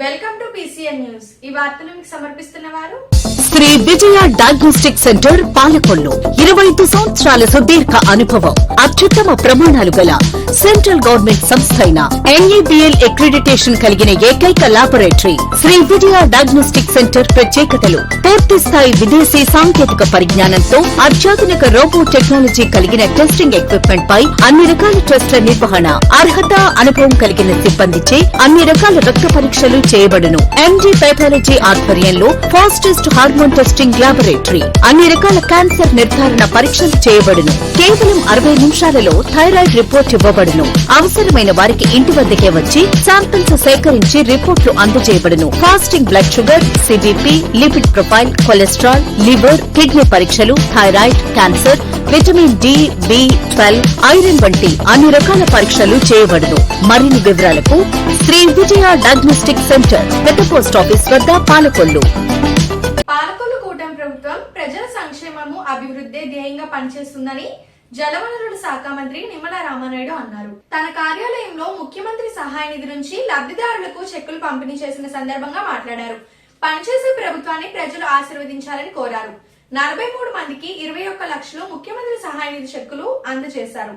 Welcome to PCN news. ఈ వార్తలు మీకు సమర్పిస్తున్న వారు శ్రీ విజయ డయాగ్నోస్టిక్ సెంటర్ పాలకొల్లు. 25 సంవత్సరాల సుదీర్ఘ అనుభవం, అత్యుత్తమ ప్రమాణాలు గల సెంట్రల్ గవర్నమెంట్ సంస్థ అయిన NABL అక్రిడిటేషన్ కలిగిన ఏకైక laboratory Shri Vijaya diagnostic centre ప్రత్యేకతలు: పూర్తి స్థాయి విదేశీ సాంకేతిక పరిజ్ఞానంతో అత్యాధునిక రోబో టెక్నాలజీ కలిగిన టెస్టింగ్ ఎక్విప్మెంట్ పై అన్ని రకాల టెస్టుల నిర్వహణ, అర్హత, అనుభవం కలిగిన సిబ్బందిచే అన్ని రకాల రక్త పరీక్షలు చేయబడును. MD పైథాలజీ ఆధ్వర్యంలో ఫాస్టెస్ట్ హార్మోన్ టెస్టింగ్ లాబొరేటరీ, అన్ని రకాల క్యాన్సర్ నిర్ధారణ పరీక్షలు చేయబడును. కేవలం 60 నిమిషాలలో థైరాయిడ్ రిపోర్ట్ ఇవ్వబడును. అవసరమైన వారికి ఇంటి వద్దకే వచ్చి శాంపిల్స్ సేకరించి రిపోర్టులు అందజేయబడును. Fasting blood sugar, CBP, lipid profile, cholesterol, liver, kidney పరీక్షలు, thyroid, cancer, vitamin D, B12, iron వంటి అన్ని రకాల పరీక్షలు చేయబడును. మరిన్ని వివరాలకు శ్రీ విజయ డయాగ్నోస్టిక్ సెంటర్, పెద్ద పోస్ట్ ఆఫీస్ వద్ద, పాలకొల్లు. పాలకొల్లు కూటమి ప్రభుత్వం ప్రజల సంక్షేమము, అభివృద్ధి ధ్యేయంగా పనిచేస్తుందని జలవనరుల శాఖ మంత్రి నిమ్మల రామానాయుడు అన్నారు. తన కార్యాలయంలో ముఖ్యమంత్రి సహాయ నిధి నుంచి లబ్ధిదారులకు చెక్కులు పంపిణీ చేసిన సందర్భంగా మాట్లాడారు. పనిచేసే ప్రభుత్వాన్ని ప్రజలు ఆశీర్వదించాలని కోరారు. 43 మందికి 21 లక్షలు ముఖ్యమంత్రి సహాయ నిధి చెక్కులు అందజేశారు.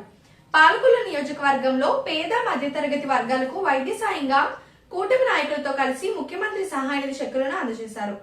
పాలకొల్లు నియోజకవర్గంలో పేద మధ్యతరగతి వర్గాలకు వైద్య సాయంగా కూటమి నాయకులతో కలిసి ముఖ్యమంత్రి సహాయ నిధి చెక్కులను అందజేశారు.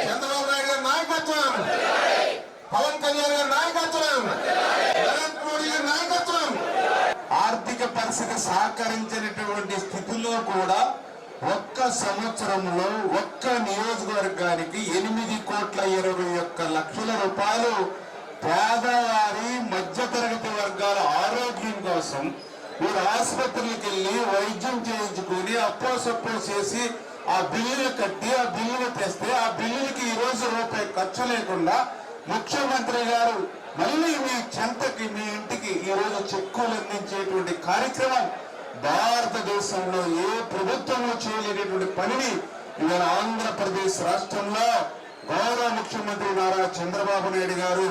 చంద్రబాబు నాయుడు గారి నాయకత్వం, పవన్ కళ్యాణ్ గారి నాయకత్వం, నరేంద్ర మోడీ గారి నాయకత్వం. ఆర్థిక పరిస్థితి సహకరించినటువంటి స్థితిలో కూడా ఒక్క సంవత్సరంలో ఒక్క నియోజకవర్గానికి 8,21,00,000 రూపాయలు పేదవారి మధ్యతరగతి వర్గాల ఆరోగ్యం కోసం మీరు ఆసుపత్రులకు వెళ్లి వైద్యం చేయించుకుని అప్పో చేసి ఆ బిల్లులు కట్టి ఆ బిల్లులు తెస్తే ఆ బిల్లులకి ఈ రోజు రూపాయి ఖర్చు లేకుండా ముఖ్యమంత్రి గారు మళ్ళీ మీ చెంతకి, మీ ఇంటికి ఈ రోజు చెక్కులు అందించేటువంటి కార్యక్రమం భారతదేశంలో ఏ ప్రభుత్వము చేయలేనటువంటి పనిని ఇవాళ ఆంధ్రప్రదేశ్ రాష్ట్రంలో గౌరవ ముఖ్యమంత్రి నారా చంద్రబాబు నాయుడు గారు,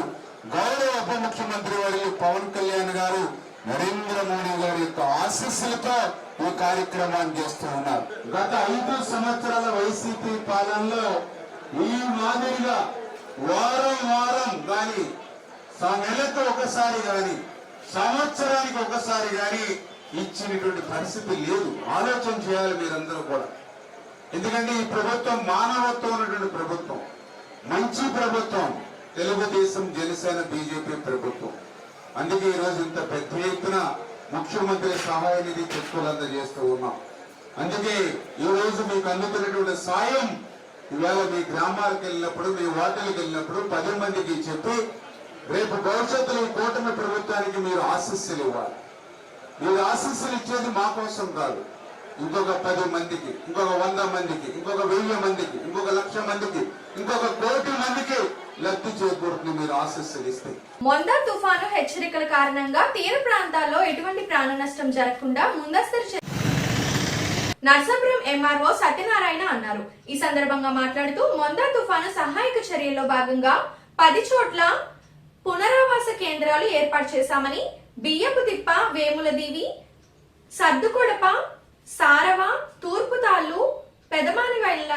గౌరవ ఉప ముఖ్యమంత్రి వర్యులు పవన్ కళ్యాణ్ గారు, నరేంద్ర మోడీ గారి యొక్క ఆశీస్సులతో ఈ కార్యక్రమాన్ని చేస్తూ ఉన్నారు. గత 5 సంవత్సరాల వైసీపీ పాలనలో ఈ మాదిరిగా వారం గాని, నెలకు ఒకసారి గాని, సంవత్సరానికి ఒకసారి గాని ఇచ్చినటువంటి పరిస్థితి లేదు. ఆలోచన చేయాలి మీరందరూ కూడా. ఎందుకంటే ఈ ప్రభుత్వం మానవత్వం ఉన్నటువంటి ప్రభుత్వం, మంచి ప్రభుత్వం, తెలుగుదేశం, జనసేన, బీజేపీ ప్రభుత్వం. అందుకే ఈ రోజు ఇంత పెద్ద ఎత్తున ముఖ్యమంత్రి సహాయ నిధి చెక్కులు అందజేస్తూ ఉన్నాం. అందుకే ఈ రోజు మీకు అందుతున్నటువంటి సాయం ఇవాళ మీ గ్రామాలకు వెళ్ళినప్పుడు, మీ వార్డులకు వెళ్ళినప్పుడు 10 మందికి చెప్పి రేపు భవిష్యత్తులో ఈ కూటమి ప్రభుత్వానికి మీరు ఆశీస్సులు ఇవ్వాలి. మీరు ఆశీస్సులు ఇచ్చేది మా కోసం కాదు, ఇంకొక 10 మందికి, ఇంకొక 100 మందికి, ఇంకొక 1000 మందికి, ఇంకొక 1,00,000 మందికి, ఇంకొక 1,00,00,000 మందికి లబ్ధి చేకూరుతుంది మీరు ఆశీస్సులు ఇస్తే. మొందా తుఫాను హెచ్చరికల కారణంగా తీర ప్రాంతాల్లో ఎటువంటి ప్రాణ నష్టం జరగకుండా ముందస్తు నర్సాపురం MRO సత్యనారాయణ అన్నారు. ఈ సందర్భంగా మాట్లాడుతూ మొందా తుఫాను సహాయక చర్యల్లో భాగంగా 10 చోట్ల పునరావాస కేంద్రాలు ఏర్పాటు చేశామని, బియ్యపు తిప్ప, వేములదీవి, సర్దుకొడప, సారవ, తూర్పుతాళ్లు, పెదమానివైల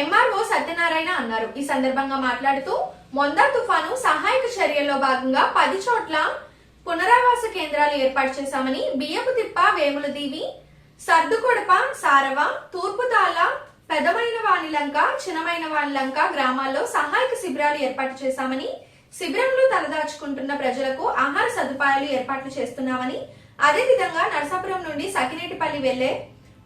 MRO సత్యనారాయణ అన్నారు. ఈ సందర్భంగా మాట్లాడుతూ మొందా తుఫాను సహాయక చర్యల్లో భాగంగా 10 చోట్ల పునరావాస కేంద్రాలు ఏర్పాటు చేశామని బియ్యపు తిప్ప, వేములదీవి, సర్దుకొడప, సారవ, తూర్పుతాల, పెదమైన వాణిలంక, చిన్నమైన వాణిలంక గ్రామాల్లో సహాయక శిబిరాలు ఏర్పాటు చేశామని, శిబిరంలో తలదాచుకుంటున్న ప్రజలకు ఆహార సదుపాయాలు ఏర్పాట్లు చేస్తున్నామని, అదేవిధంగా నరసాపురం నుండి సకినేటిపల్లి వెళ్లే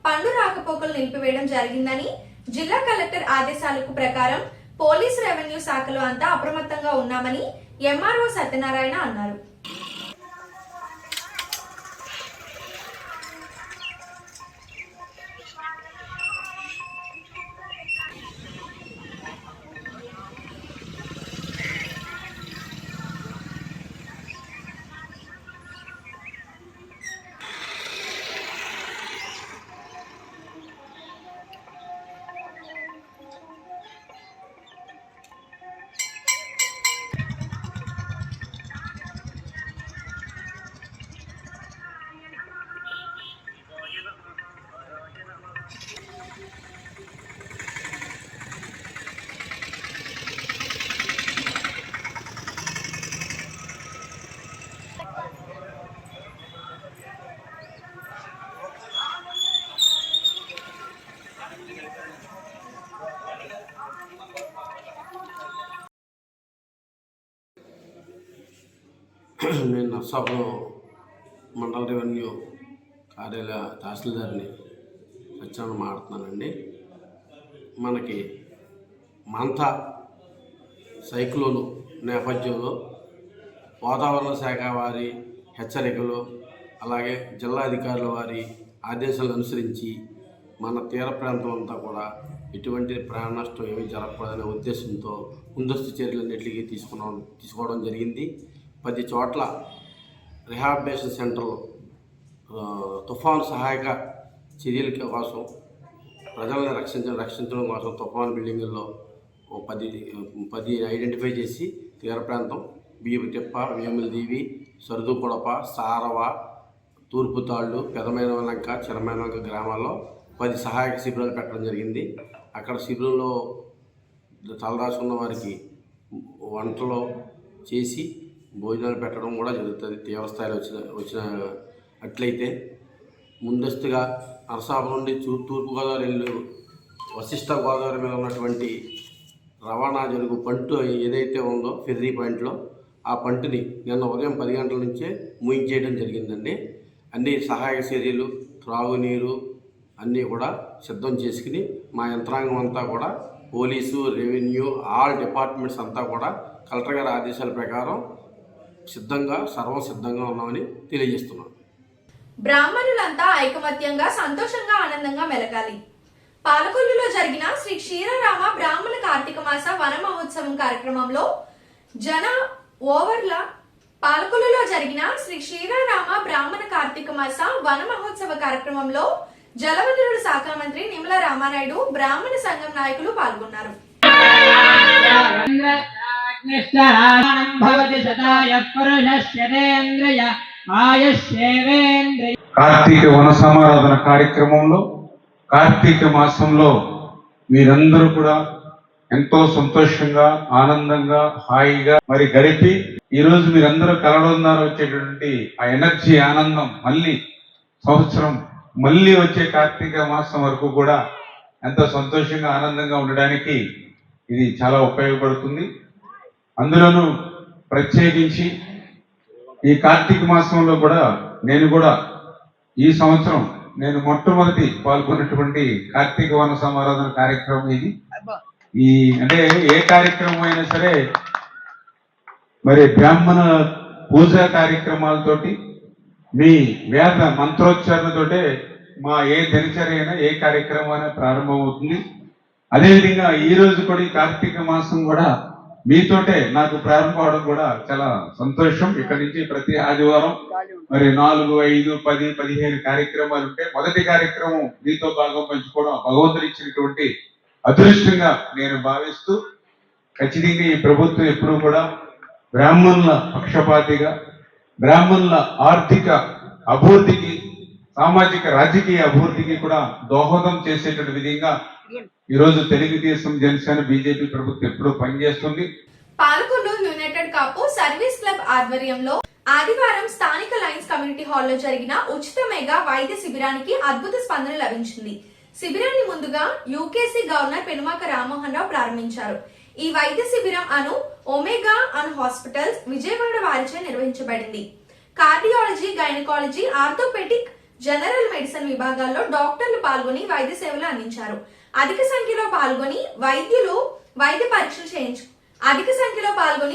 పండు రాకపోకలు నిలిపివేయడం జరిగిందని, జిల్లా కలెక్టర్ ఆదేశాలకు ప్రకారం పోలీసు, రెవెన్యూ శాఖలు అంతా అప్రమత్తంగా ఉన్నామని ఎంఆర్ఓ సత్యనారాయణ అన్నారు. నేను నర్సాపురం మండల రెవెన్యూ కార్యాలయ తహసీల్దార్ని సత్యనారాయణ మాట్లాడుతున్నానండి. మనకి మంతా సైక్లోను నేపథ్యంలో వాతావరణ శాఖ వారి హెచ్చరికలు, అలాగే జిల్లా అధికారుల వారి ఆదేశాలను అనుసరించి మన తీర ప్రాంతం అంతా కూడా ఎటువంటి ప్రాణ నష్టం ఏమీ జరగకూడదనే ఉద్దేశంతో ముందస్తు చర్యలన్నింటికి తీసుకోవడం జరిగింది. 10 చోట్ల రిహాబిలిటేషన్ సెంటర్లు తుఫాను సహాయక చర్యల కోసం ప్రజలను రక్షించడం కోసం తుఫాను బిల్డింగుల్లో 10 ఐడెంటిఫై చేసి తీర ప్రాంతం బియ్యపు తిప్ప, వేములదీవి, సరుదుకొడప, సారవ, తూర్పుతాళ్ళు, పెదమైన లంక, చిన్నమైన లంక గ్రామాల్లో 10 సహాయక శిబిరాలు పెట్టడం జరిగింది. అక్కడ శిబిరంలో తలదాచుకున్న వారికి వంటలు చేసి భోజనాలు పెట్టడం కూడా జరుగుతుంది. తీవ్రస్థాయిలో వచ్చిన అట్లయితే ముందస్తుగా నరసాపురం నుండి తూర్పుగోదావరి వెళ్ళు వశిష్ట గోదావరి మీద ఉన్నటువంటి రవాణా జరుగు పంటు ఏదైతే ఉందో ఫెర్రీ పాయింట్లో ఆ పంటుని నిన్న ఉదయం 10 గంటల నుంచే మూయించేయడం జరిగిందండి. అన్ని సహాయక చర్యలు, త్రాగునీరు అన్నీ కూడా సిద్ధం చేసుకుని మా యంత్రాంగం అంతా కూడా పోలీసు, రెవెన్యూ, ఆల్ డిపార్ట్మెంట్స్ అంతా కూడా కలెక్టర్ గారి ఆదేశాల ప్రకారం సర్వం సిద్ధంగా ఉన్నామని తెలియజేస్తున్నాను. బ్రాహ్మణులంతా ఐకమత్యంగా, సంతోషంగా, ఆనందంగా మెలగాలి. పాలకొల్లులో జరిగిన శ్రీ క్షీరరామ బ్రాహ్మణ కార్తీక మాస వన మహోత్సవం కార్యక్రమంలో పాలకొల్లులో జరిగిన శ్రీ క్షీరరామ బ్రాహ్మణ కార్తీక మాస వన మహోత్సవ కార్యక్రమంలో జలవనరుల శాఖ మంత్రి నిమ్మల రామానాయుడు, బ్రాహ్మణ సంఘం నాయకులు పాల్గొన్నారు. కార్తీక వన సమారాధన కార్యక్రమంలో కార్తీక మాసంలో మీరందరూ కూడా ఎంతో సంతోషంగా, ఆనందంగా, హాయిగా మరి గడిపి ఈరోజు మీరందరూ కలవడం వచ్చేటువంటి ఆ ఎనర్జీ, ఆనందం మళ్ళీ సంవత్సరం మళ్ళీ వచ్చే కార్తీక మాసం వరకు కూడా ఎంతో సంతోషంగా, ఆనందంగా ఉండడానికి ఇది చాలా ఉపయోగపడుతుంది. అందులోనూ ప్రత్యేకించి ఈ కార్తీక మాసంలో కూడా నేను కూడా ఈ సంవత్సరం మొట్టమొదటి పాల్గొన్నటువంటి కార్తీక వన సమారాధన కార్యక్రమం ఇది. అంటే ఏ కార్యక్రమం అయినా సరే మరి బ్రాహ్మణ పూజా కార్యక్రమాలతోటి, మీ వేద మంత్రోచ్చారణతోటే మా ఏ దినచర్య అయినా, ఏ కార్యక్రమం అయినా ప్రారంభమవుతుంది. అదేవిధంగా ఈ రోజు కూడా ఈ కార్తీక మాసం కూడా మీతోటే నాకు ప్రారంభం అవడం కూడా చాలా సంతోషం. ఇక్కడి నుంచి ప్రతి ఆదివారం మరి 4, 5, 10, 15 కార్యక్రమాలు ఉంటే మొదటి కార్యక్రమం మీతో భాగం పంచుకోవడం భగవంతుడు ఇచ్చినటువంటి అదృష్టంగా నేను భావిస్తూ, ఖచ్చితంగా ఈ ప్రభుత్వం ఎప్పుడూ కూడా బ్రాహ్మణుల పక్షపాతిగా, బ్రాహ్మణుల ఆర్థిక అభివృద్ధికి, సామాజిక రాజకీయ అభివృద్ధికి కూడా దోహదం చేసేటువంటి విధంగా ఈరోజు తెలుగుదేశం, జనసేన, బీజేపీ ప్రభుత్వం ఎప్పుడూ పనిచేస్తుంది. పాలకొల్లు యునైటెడ్ కాపు సర్వీస్ క్లబ్ ఆధ్వర్యంలో ఆదివారం స్థానిక లయన్స్ కమ్యూనిటీ హాల్లో జరిగిన ఉచిత మెగా వైద్య శిబిరానికి అద్భుత స్పందన లభించింది. శిబిరాన్ని ముందుగా యూకేసీ గవర్నర్ పెనుమాక రామ్మోహన్ రావు ప్రారంభించారు. ఈ వైద్య శిబిరం అను ఒమేగా అను హాస్పిటల్స్ విజయవాడ వారిచే నిర్వహించబడింది. Cardiology, gynaecology, orthopaedic, general medicine విభాగాల్లో డాక్టర్లు పాల్గొని వైద్య సేవలు అందించారు. అధిక సంఖ్యలో పాల్గొని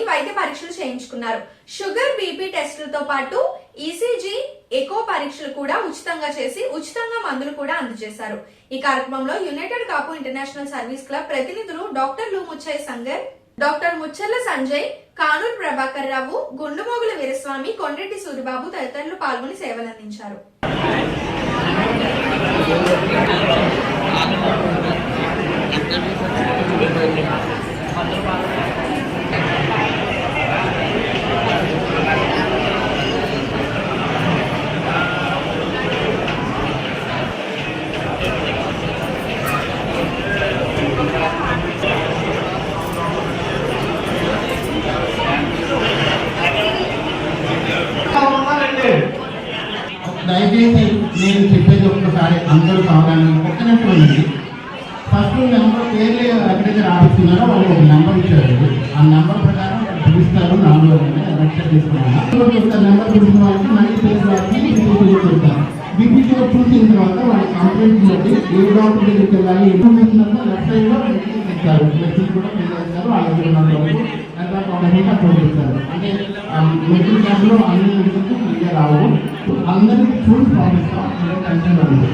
వైద్య పరీక్షలు చేయించుకున్నారు. షుగర్, బీపీ టెస్టులతో పాటు ఈసీజీ, ఎకో పరీక్షలు కూడా ఉచితంగా చేసి ఉచితంగా మందులు కూడా అందజేశారు. ఈ కార్యక్రమంలో యునైటెడ్ కాపు ఇంటర్నేషనల్ సర్వీస్ క్లబ్ ప్రతినిధులు డాక్టర్ ముచ్చయ్య సంగర్, డాక్టర్ ముచ్చర్ల సంజయ్, కానూరు ప్రభాకర్ రావు, గుండుమోగుల వీరస్వామి, కొండ్రెడ్డి సూరిబాబు తదితరులు పాల్గొని సేవలందించారు. దయచేసి నేను చెప్పేది ఒక్కసారి అందరూ కావాలని ఒక్క నిమిషం ఉంది. ఫస్ట్ నెంబర్ పేర్లు ఎక్కడైతే రాపిస్తున్నారో వాళ్ళు ఒక నెంబర్ ఇచ్చారు. ఆ నెంబర్ ప్రకారం పిలుస్తారు. 4 రక్షణ తీసుకున్నాను. నెంబర్ పిలిచిన వాళ్ళకి మళ్ళీ పేరు రాసి బీపీసీలో చెప్తారు. బీపీసీలో చూసిన తర్వాత వాళ్ళ కంప్లైంట్ బట్టి ఏ డాక్టర్ దగ్గరికి వెళ్ళాలి, ఎప్పుడు చూసినంత లెఫ్ట్ సైడ్ లో ఇస్తారు. మెడిసిన్ కూడా పిల్లలు వాళ్ళ దగ్గర పంపిస్తారు. అంటే మెడికల్ క్యాంప్ లో అన్ని మెడిసిన్స్ ఫ్రీగా రావు. అందరికీ చూసి పంపిస్తాం. టెన్షన్ పడదు.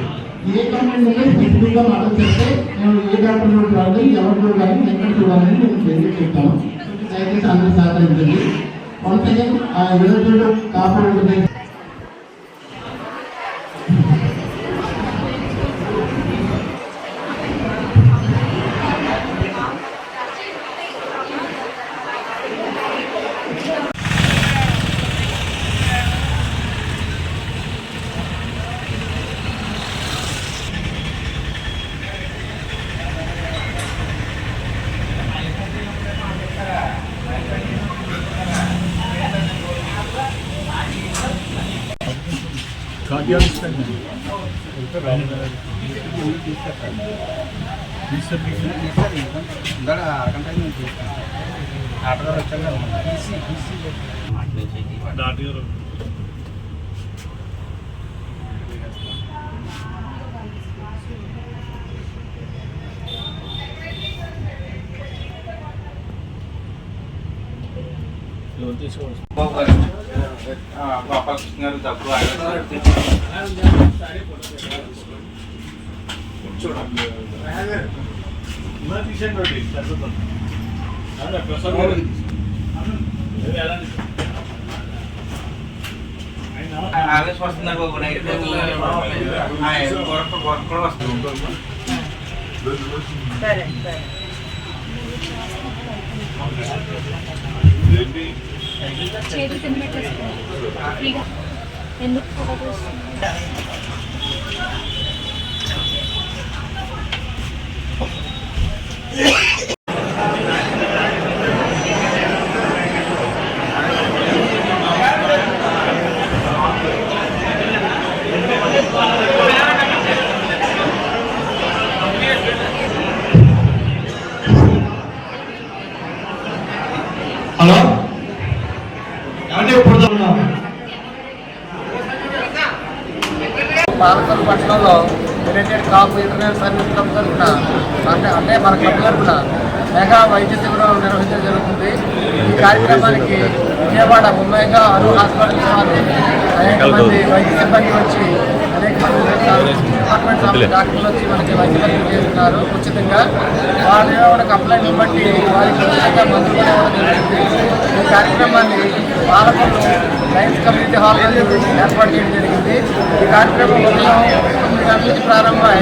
ఏ కంప్లైంట్ అయితే స్పెసిఫిక్ గా మాటలు చెప్తే నేను ఏ డాక్టర్ చూడాలి, ఎవరు చూడాలి, ఎక్కడ చూడాలని నేను తెలియ చెప్తాను. దయచేసి అందరూ సహకరించండి. వన్స్ అగైన్ యునైటెడ్ కాపు గోపాలకృష్ణ గారు డబ్బులు ఆగస్ట్ వస్తున్నారు బాబు. నైట్ కూడా వస్తుంది. సరే సరే చేతి ఫ్రీగా ఎందుకు హలో అంటే ఇప్పుడు పాలకొల్లు పట్టణంలో యునైటెడ్ కాపు ఇంటర్నేషనల్ సర్వీస్ క్లబ్ తరఫున అంటే మన క్లబ్ తరఫున మెగా వైద్య శిబిరం నిర్వహించడం జరుగుతుంది. ఈ కార్యక్రమానికి విజయవాడ ఒమేగా అను హాస్పిటల్స్ వారు అనేక మంది వైద్య సిబ్బంది వచ్చి అనేక మంది డిపార్ట్మెంట్స్ ఆఫ్ డాక్టర్లు వచ్చి మనకి వైద్య పరీక్షలు చేస్తున్నారు ఉచితంగా. వాళ్ళ కంప్లైంట్ బట్టి వారికి ఉచితంగా మందులు కూడా ఇవ్వడం జరుగుతుంది. ఈ కార్యక్రమాన్ని పాలకొల్లు లయన్స్ కమ్యూనిటీ హాల్ ఏర్పాటు చేయడం జరిగింది. ఈ కార్యక్రమం ఉదయం 9 గంటల నుంచి ప్రారంభమై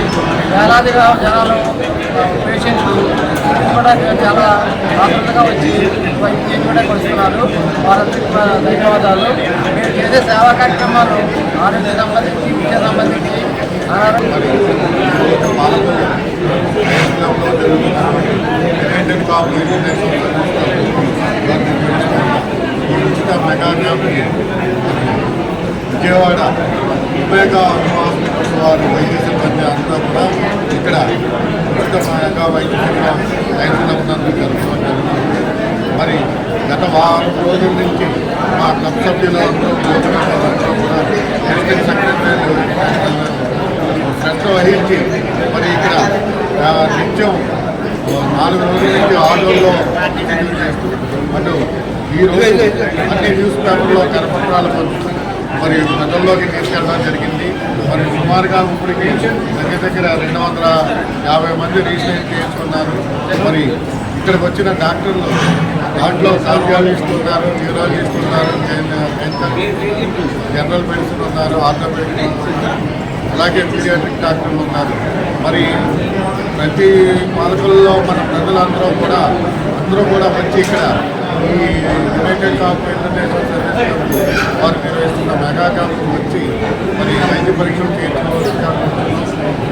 వేలాదిగా జనాలు పేషెంట్లు కూడా చాలా ఆసక్తిగా వచ్చి వైద్యం కూడా వస్తున్నారు. వారందరికీ ధన్యవాదాలు. మీరు చేసే సేవా కార్యక్రమాలు ఆరోగ్య సంబంధించి, విద్య సంబంధించి యునైటెడ్ కాపు ఈ ఉచిత మెగా క్యాంప్ని విజయవాడ ఒమేగా హాస్పిటల్స్ వారి వైద్య సిబ్బంది అంతా కూడా ఇక్కడ ఉచిత మెగా వైద్య శిబిరం రైతులందరూ జరుపుకోవడం జరుగుతుంది. మరి గత వారం రోజుల నుంచి మా క్లబ్ సభ్యులందరూ అందరూ కూడా ప్రెసిడెంట్ సెక్రటరీలు శ్రద్ధ వహించి మరి ఇక్కడ నిత్యం 4 రోజుల నుంచి ఆటోల్లో చేస్తూ అటు ఈరోజు అన్ని న్యూస్ పేపర్లో కరపత్రాలు పంచుతూ మరి ప్రజల్లోకి తీసుకెళ్ళడం జరిగింది. మరి సుమారుగా ఇప్పటికి దగ్గర 250 మంది రిజిస్ట్రేషన్ చేయించుకున్నారు. మరి ఇక్కడికి వచ్చిన డాక్టర్లు దాంట్లో కార్డియాలజిస్ట్ ఉన్నారు, న్యూరాలజిస్ట్ ఉన్నారు, జనరల్ మెడిసిన్ ఉన్నారు, ఆర్థోపెడిక్ అలాగే పీడియాట్రిక్ డాక్టర్లు ఉన్నారు. మరి ప్రతి పాలకుల్లో మన ప్రజలందరూ కూడా వచ్చి ఇక్కడ ఈ యునైటెడ్ కాప్ ఇంటర్నేషనల్ సర్వీస్ వారు నిర్వహిస్తున్న మెగా క్యాంప్ వచ్చి మరి వైద్య పరీక్షలు చేయించుకోవాల్సిన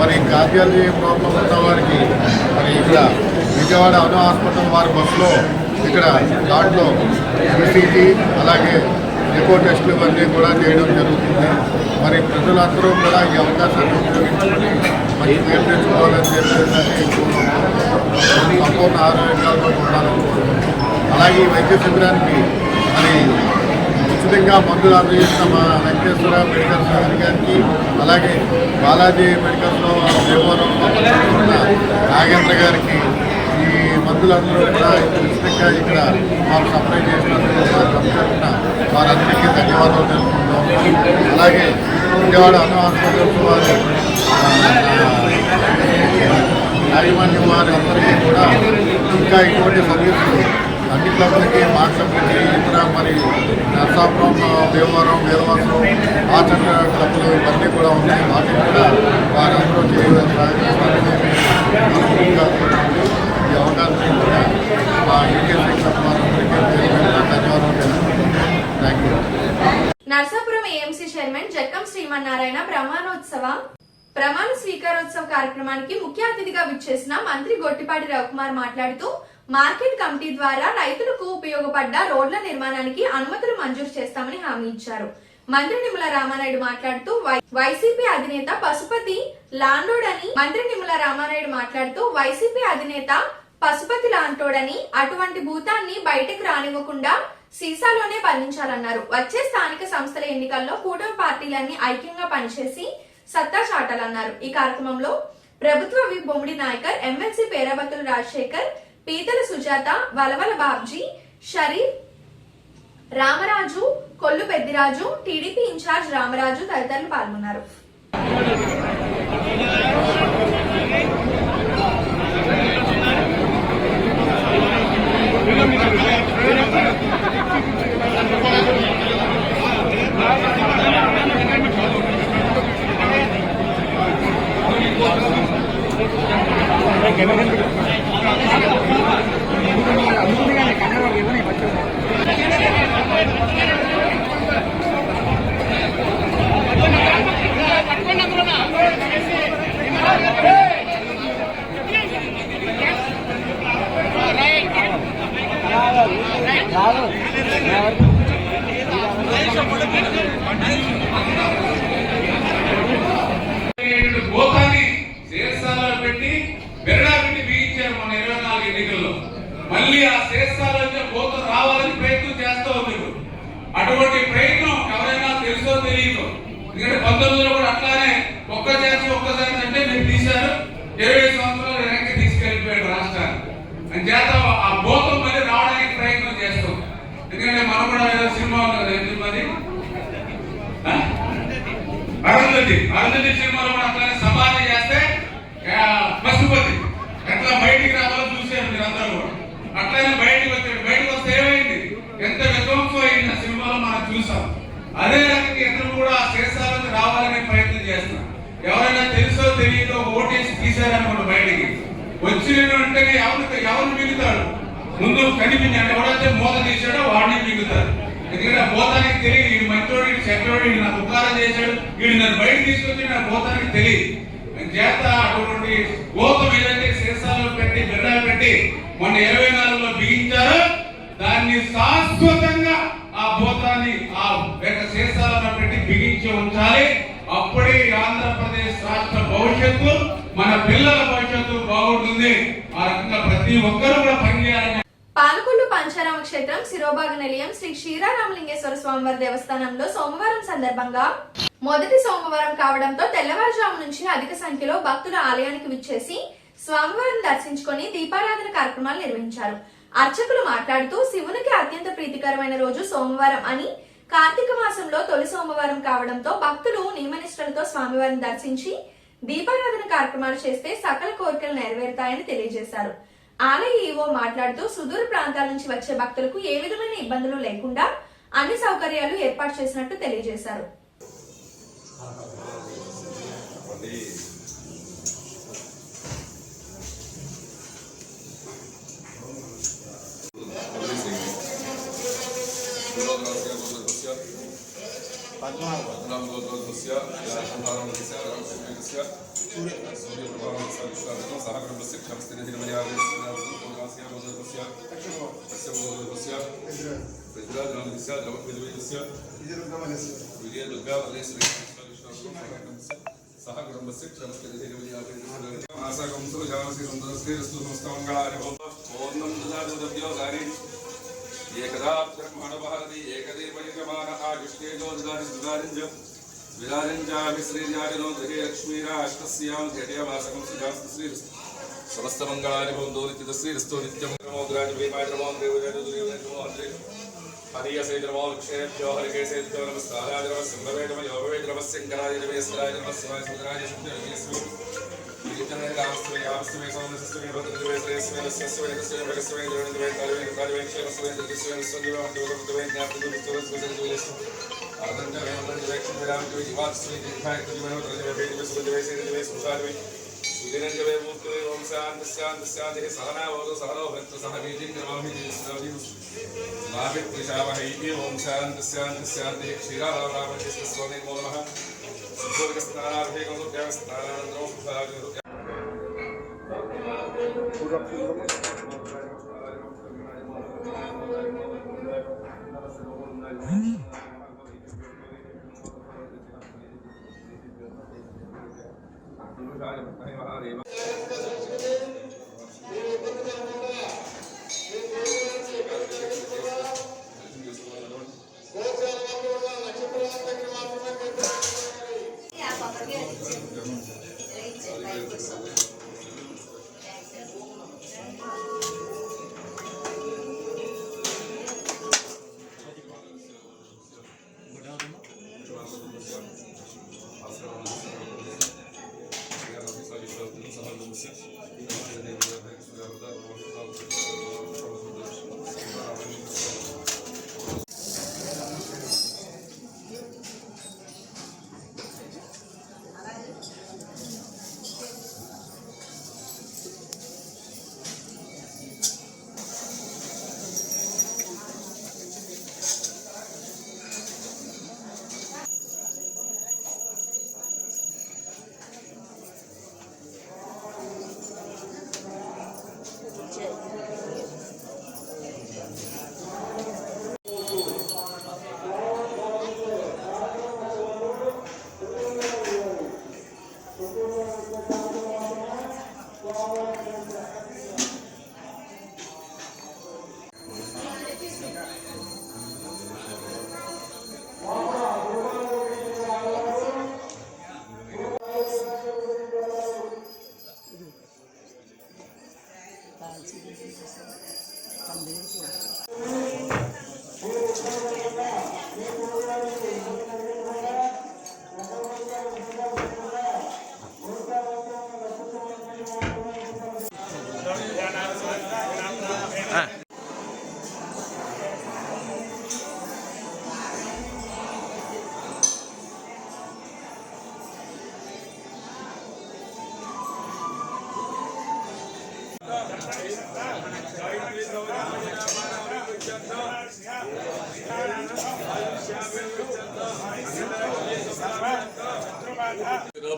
మరి కార్డియాలజీ ప్రాబ్లం ఉన్న వారికి మరి ఇక్కడ విజయవాడ అను హాస్పిటల్ వారి బస్సులో ఇక్కడ దాంట్లో ఈసీజీ అలాగే ఎకో టెస్టులు ఇవన్నీ కూడా చేయడం జరుగుతుంది. మరి ప్రజలందరూ కూడా ఈ అవకాశాన్ని ఉపయోగించుకొని మంచి పేరు తెచ్చుకోవాలని చెప్పేసి సంపూర్ణ ఆరోగ్యాలతో ఉండాలని కోరుకుంటున్నాం. అలాగే ఈ వైద్య శిబిరానికి మరి ఉచితంగా మందులు అందజేసిన మా వెంకటేశ్వర మెడికల్స్ గారికి అలాగే బాలాజీ మెడికల్స్లో దేవరంలో ఉన్న నాగేంద్ర గారికి ఈ మందులందరూ కూడా ఉచితంగా ఇక్కడ మాకు సప్లై చేసినందుకు వారందరికీ ధన్యవాదాలు తెలుపుకుంటాం. అలాగే విజయవాడ అను హాస్పిటల్స్ వారి యాజమాన్యం వారి అందరికీ కూడా ఇంకా ఇటువంటి సర్వీసులు అన్ని క్లబ్లకి మా క్లబ్లకి ఇతర మరి నర్సాపురం, భీమవరం, వీరవాసరం ఆచరణ క్లబ్లు ఇవన్నీ కూడా ఉన్నాయి. వాటిని కూడా వారందరూ ఈ అవకాశం కూడా మా యూకేసీ క్లబ్ వారందరికీ ధన్యవాదాలు తెలుపుతున్నాను. Thank you. Narsapuram AMC chairman Jakkam Srimannarayana ప్రమాణ స్వీకారోత్సవ కార్యక్రమానికి ముఖ్య అతిథిగా విచ్చేసిన మంత్రి గొట్టిపాటి రవికుమార్ మాట్లాడుతూ మార్కెట్ కమిటీ ద్వారా రైతులకు ఉపయోగపడ్డ రోడ్ల నిర్మాణానికి అనుమతులు మంజూరు చేస్తామని హామీ ఇచ్చారు. మంత్రి నిమ్మల రామానాయుడు మాట్లాడుతూ వైసీపీ అధినేత పశుపతి లాంటోడని అటువంటి భూతాన్ని బయటకు రానివ్వకుండా సీసాలోనే బంధించాలన్నారు. వచ్చే స్థానిక సంస్థల ఎన్నికల్లో కూటమి పార్టీలన్నీ ఐక్యంగా పనిచేసి సత్తా చాటాలన్నారు. ఈ కార్యక్రమంలో ప్రభుత్వ విప్ బొమ్మిడి నాయకర్, ఎమ్మెల్సీ పేరాబత్తుల రాజశేఖర్, పీతల సుజాత, వలవల బాబ్జీ, షరీఫ్, రామరాజు, కొల్లు పెద్దిరాజు, టీడీపీ ఇన్ఛార్జ్ రామరాజు తదితరులు పాల్గొన్నారు. గోతాన్ని శేషాలలో పెట్టి బెరడా పెట్టి బిగించారు మన 24 ఎన్నికల్లో. మళ్ళీ ఆ శేషాల గోతం రావాలని ప్రయత్నం చేస్తూ ఉంది. అటువంటి ప్రయత్నం ఎవరైనా తెలుసో తెలియదు. ఎందుకంటే 19లో కూడా అట్లానే ఒక్కసారి అంటే మీరు తీశారు, 20 సంవత్సరాలు వెనక్కి తీసుకెళ్ళిపోయాడు రాష్ట్రాన్ని. అని చేత ఆ గోతం మళ్ళీ రావడానికి ప్రయత్నం చేస్తాం. ఎందుకంటే మనం కూడా ఏదో సినిమా ఉన్నది, ఎందుకది అరుంధతి సినిమాలో కూడా అట్లానే సమాధి చేస్తే పశుపతి ఎట్లా బయటికి రావాలో చూసారు మీరందరూ కూడా. అట్లానే బయటకు వస్తే ఏమైంది, ఎంత విధ్వంసం అయింది ఆ సినిమాలో మనం చూసాం. అదే రకంగా ఇతరులు కూడా శేషాలకు రావాలనే ప్రయత్నం చేస్తున్నాం. ఎవరైనా తెలుసో తెలియదో ఓటేసి తీశారనుకోండి, బయటికి వచ్చిన వెంటనే ఎవరు మిగుతాడు ముందు కనిపించి అంటే ఎవరైతే మూత తీసాడో వాడిని మిగుతారు. ఎందుకంటే పోతానికి తెలియదు, వీడు మంచోడు, వీడు చెడ్డోడు, వీడు నాకు ఉపకారం చేశాడు, వీడు నన్ను బయట తీసుకొచ్చి నా పోతానికి తెలియదు. చేత అటువంటి గోతం ఏదైతే శేషాల్లో పెట్టి బిడ్డలు పెట్టి మొన్న 24లో బిగించారో దాన్ని శాశ్వతంగా ఆ భూతాన్ని ఆ శేషాలను పెట్టి బిగించి ఉంచాలి. అప్పుడే ఆంధ్రప్రదేశ్ రాష్ట్ర భవిష్యత్తు, మన పిల్లల భవిష్యత్తు బాగుంటుంది. ఆ రకంగా ప్రతి ఒక్కరూ కూడా పనిచేయాలని. పాలకొల్లు పంచారామ క్షేత్రం శిరోభాగ నిలయం శ్రీ క్షీరారామలింగేశ్వర స్వామివారి దేవస్థానంలో సోమవారం సందర్భంగా మొదటి సోమవారం కావడంతో తెల్లవారుజాము నుంచి అధిక సంఖ్యలో భక్తులు ఆలయానికి విచ్చేసి స్వామివారిని దర్శించుకొని దీపారాధన కార్యక్రమాలు నిర్వహించారు. అర్చకులు మాట్లాడుతూ శివునికి అత్యంత ప్రీతికరమైన రోజు సోమవారం అని, కార్తీక మాసంలో తొలి సోమవారం కావడంతో భక్తులు నియమనిష్టలతో స్వామివారిని దర్శించి దీపారాధన కార్యక్రమాలు చేస్తే సకల కోరికలు నెరవేరుతాయని తెలియజేశారు. ఆలయ ఈవో మాట్లాడుతూ సుదూర ప్రాంతాల నుంచి వచ్చే భక్తులకు ఏ విధమైన ఇబ్బందులు లేకుండా అన్ని సౌకర్యాలు ఏర్పాటు చేసినట్టు తెలియజేశారు. एकदा ब्रह्मण भारती एकदेवयजमान आयुष्केजो ददारिंज विदारिंजामि श्रीजारिनो गृहे लक्ष्मीराष्टस्यां घटेयवासकं सुजास्तु श्री समस्त मंगलानि भवन्तु नित्यं श्रीरस्तु नित्यं नमोद्राज वेमाय नमो देवजाय नमो हरे हरियसे नमो क्षेभ्यो हरिकेसे नमस्काराय नमः संभवे नमः योगवे नमः सिंहराय नमः स्त्राय नमः शिवाय सुंदराय नमः विजय रामस्वे यामस्वे सोमस्वे भद्रवे श्रेयस्वे नस्वे नस्वे भगस्वे देवन्दवे कालवे कालवे क्षेमस्वे दिस्वे नस्वे भगवतवे ज्ञातु विस्तरस्वे देवस्वे आदंड वेमन दिवेक्षण विराम के जीवास्वे दिखाय जीवन तरजवे वेदवे सुदेवे सेदेवे सुसारवे सुदिनजवे मूर्तवे ओम शांति शांति शांति सहना वदो सहनो भक्त सह वीजिं नमामि देवस्वे भावित त्रिशावहै ओम शांति शांति शांति क्षीराराम रामकृष्ण स्वामी नमो नमः सुखस्नानार्थे गो देवस्नानानंतरं सुभागो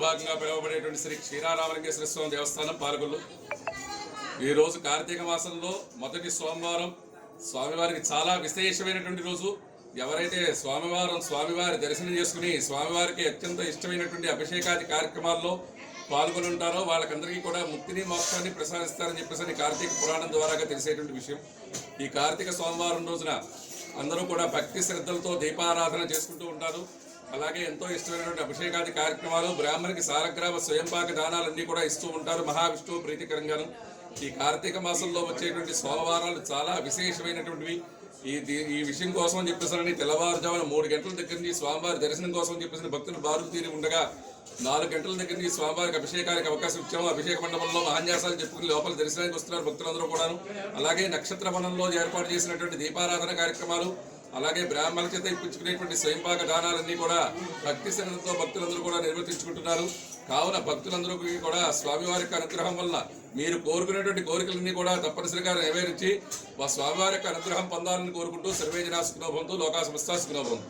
భాగంగా పిలువబడేటువంటి శ్రీ క్షీరారామలింగేశ్వర స్వామి దేవస్థానం పాలకొల్లు. ఈ రోజు కార్తీక మాసంలో మొదటి సోమవారం స్వామివారికి చాలా విశేషమైనటువంటి రోజు. ఎవరైతే స్వామివారి దర్శనం చేసుకుని స్వామివారికి అత్యంత ఇష్టమైనటువంటి అభిషేకాది కార్యక్రమాల్లో పాల్గొని ఉంటారో వాళ్ళకందరికీ కూడా ముక్తిని మోక్షాన్ని ప్రసాదిస్తారని చెప్పేసి కార్తీక పురాణం ద్వారాగా తెలిసేటువంటి విషయం. ఈ కార్తీక సోమవారం రోజున అందరూ కూడా భక్తి శ్రద్ధలతో దీపారాధన చేసుకుంటూ ఉంటారు. అలాగే ఎంతో ఇష్టమైనటువంటి అభిషేకాది కార్యక్రమాలు, బ్రాహ్మణికి సాలగ్రామ స్వయంపాక దానాలన్నీ కూడా ఇస్తూ ఉంటారు మహావిష్ణువు ప్రీతికరంగాను. ఈ కార్తీక మాసంలో వచ్చేటువంటి సోమవారాలు చాలా విశేషమైనటువంటివి. ఈ విషయం కోసం అని చెప్పేసి తెల్లవారుజామున 3 గంటల దగ్గర నుంచి స్వామివారి దర్శనం కోసం చెప్పేసి భక్తులు బారులు తీరి ఉండగా 4 గంటల దగ్గర నుంచి స్వామివారికి అభిషేకానికి అవకాశం ఇచ్చాము. అభిషేక మండపంలో మహాన్యాసాలు చెప్పుకుని లోపల దర్శనానికి వస్తున్నారు భక్తులందరూ కూడాను. అలాగే నక్షత్ర వనంలో ఏర్పాటు చేసినటువంటి దీపారాధన కార్యక్రమాలు, అలాగే బ్రాహ్మణుల చేత ఇప్పించుకునేటువంటి స్వయంపాక దానాలన్నీ కూడా భక్తి శ్రద్ధతో భక్తులందరూ కూడా నిర్వర్తించుకుంటున్నారు. కావున భక్తులందరికీ కూడా స్వామివారి యొక్క అనుగ్రహం వల్ల మీరు కోరుకునేటువంటి కోరికలన్నీ కూడా తప్పనిసరిగా నెరవేర్చి స్వామివారి యొక్క అనుగ్రహం పొందాలని కోరుకుంటూ సర్వే జనా సుఖినో భవంతు, లోకా సమస్తా సుఖినో భవంతు.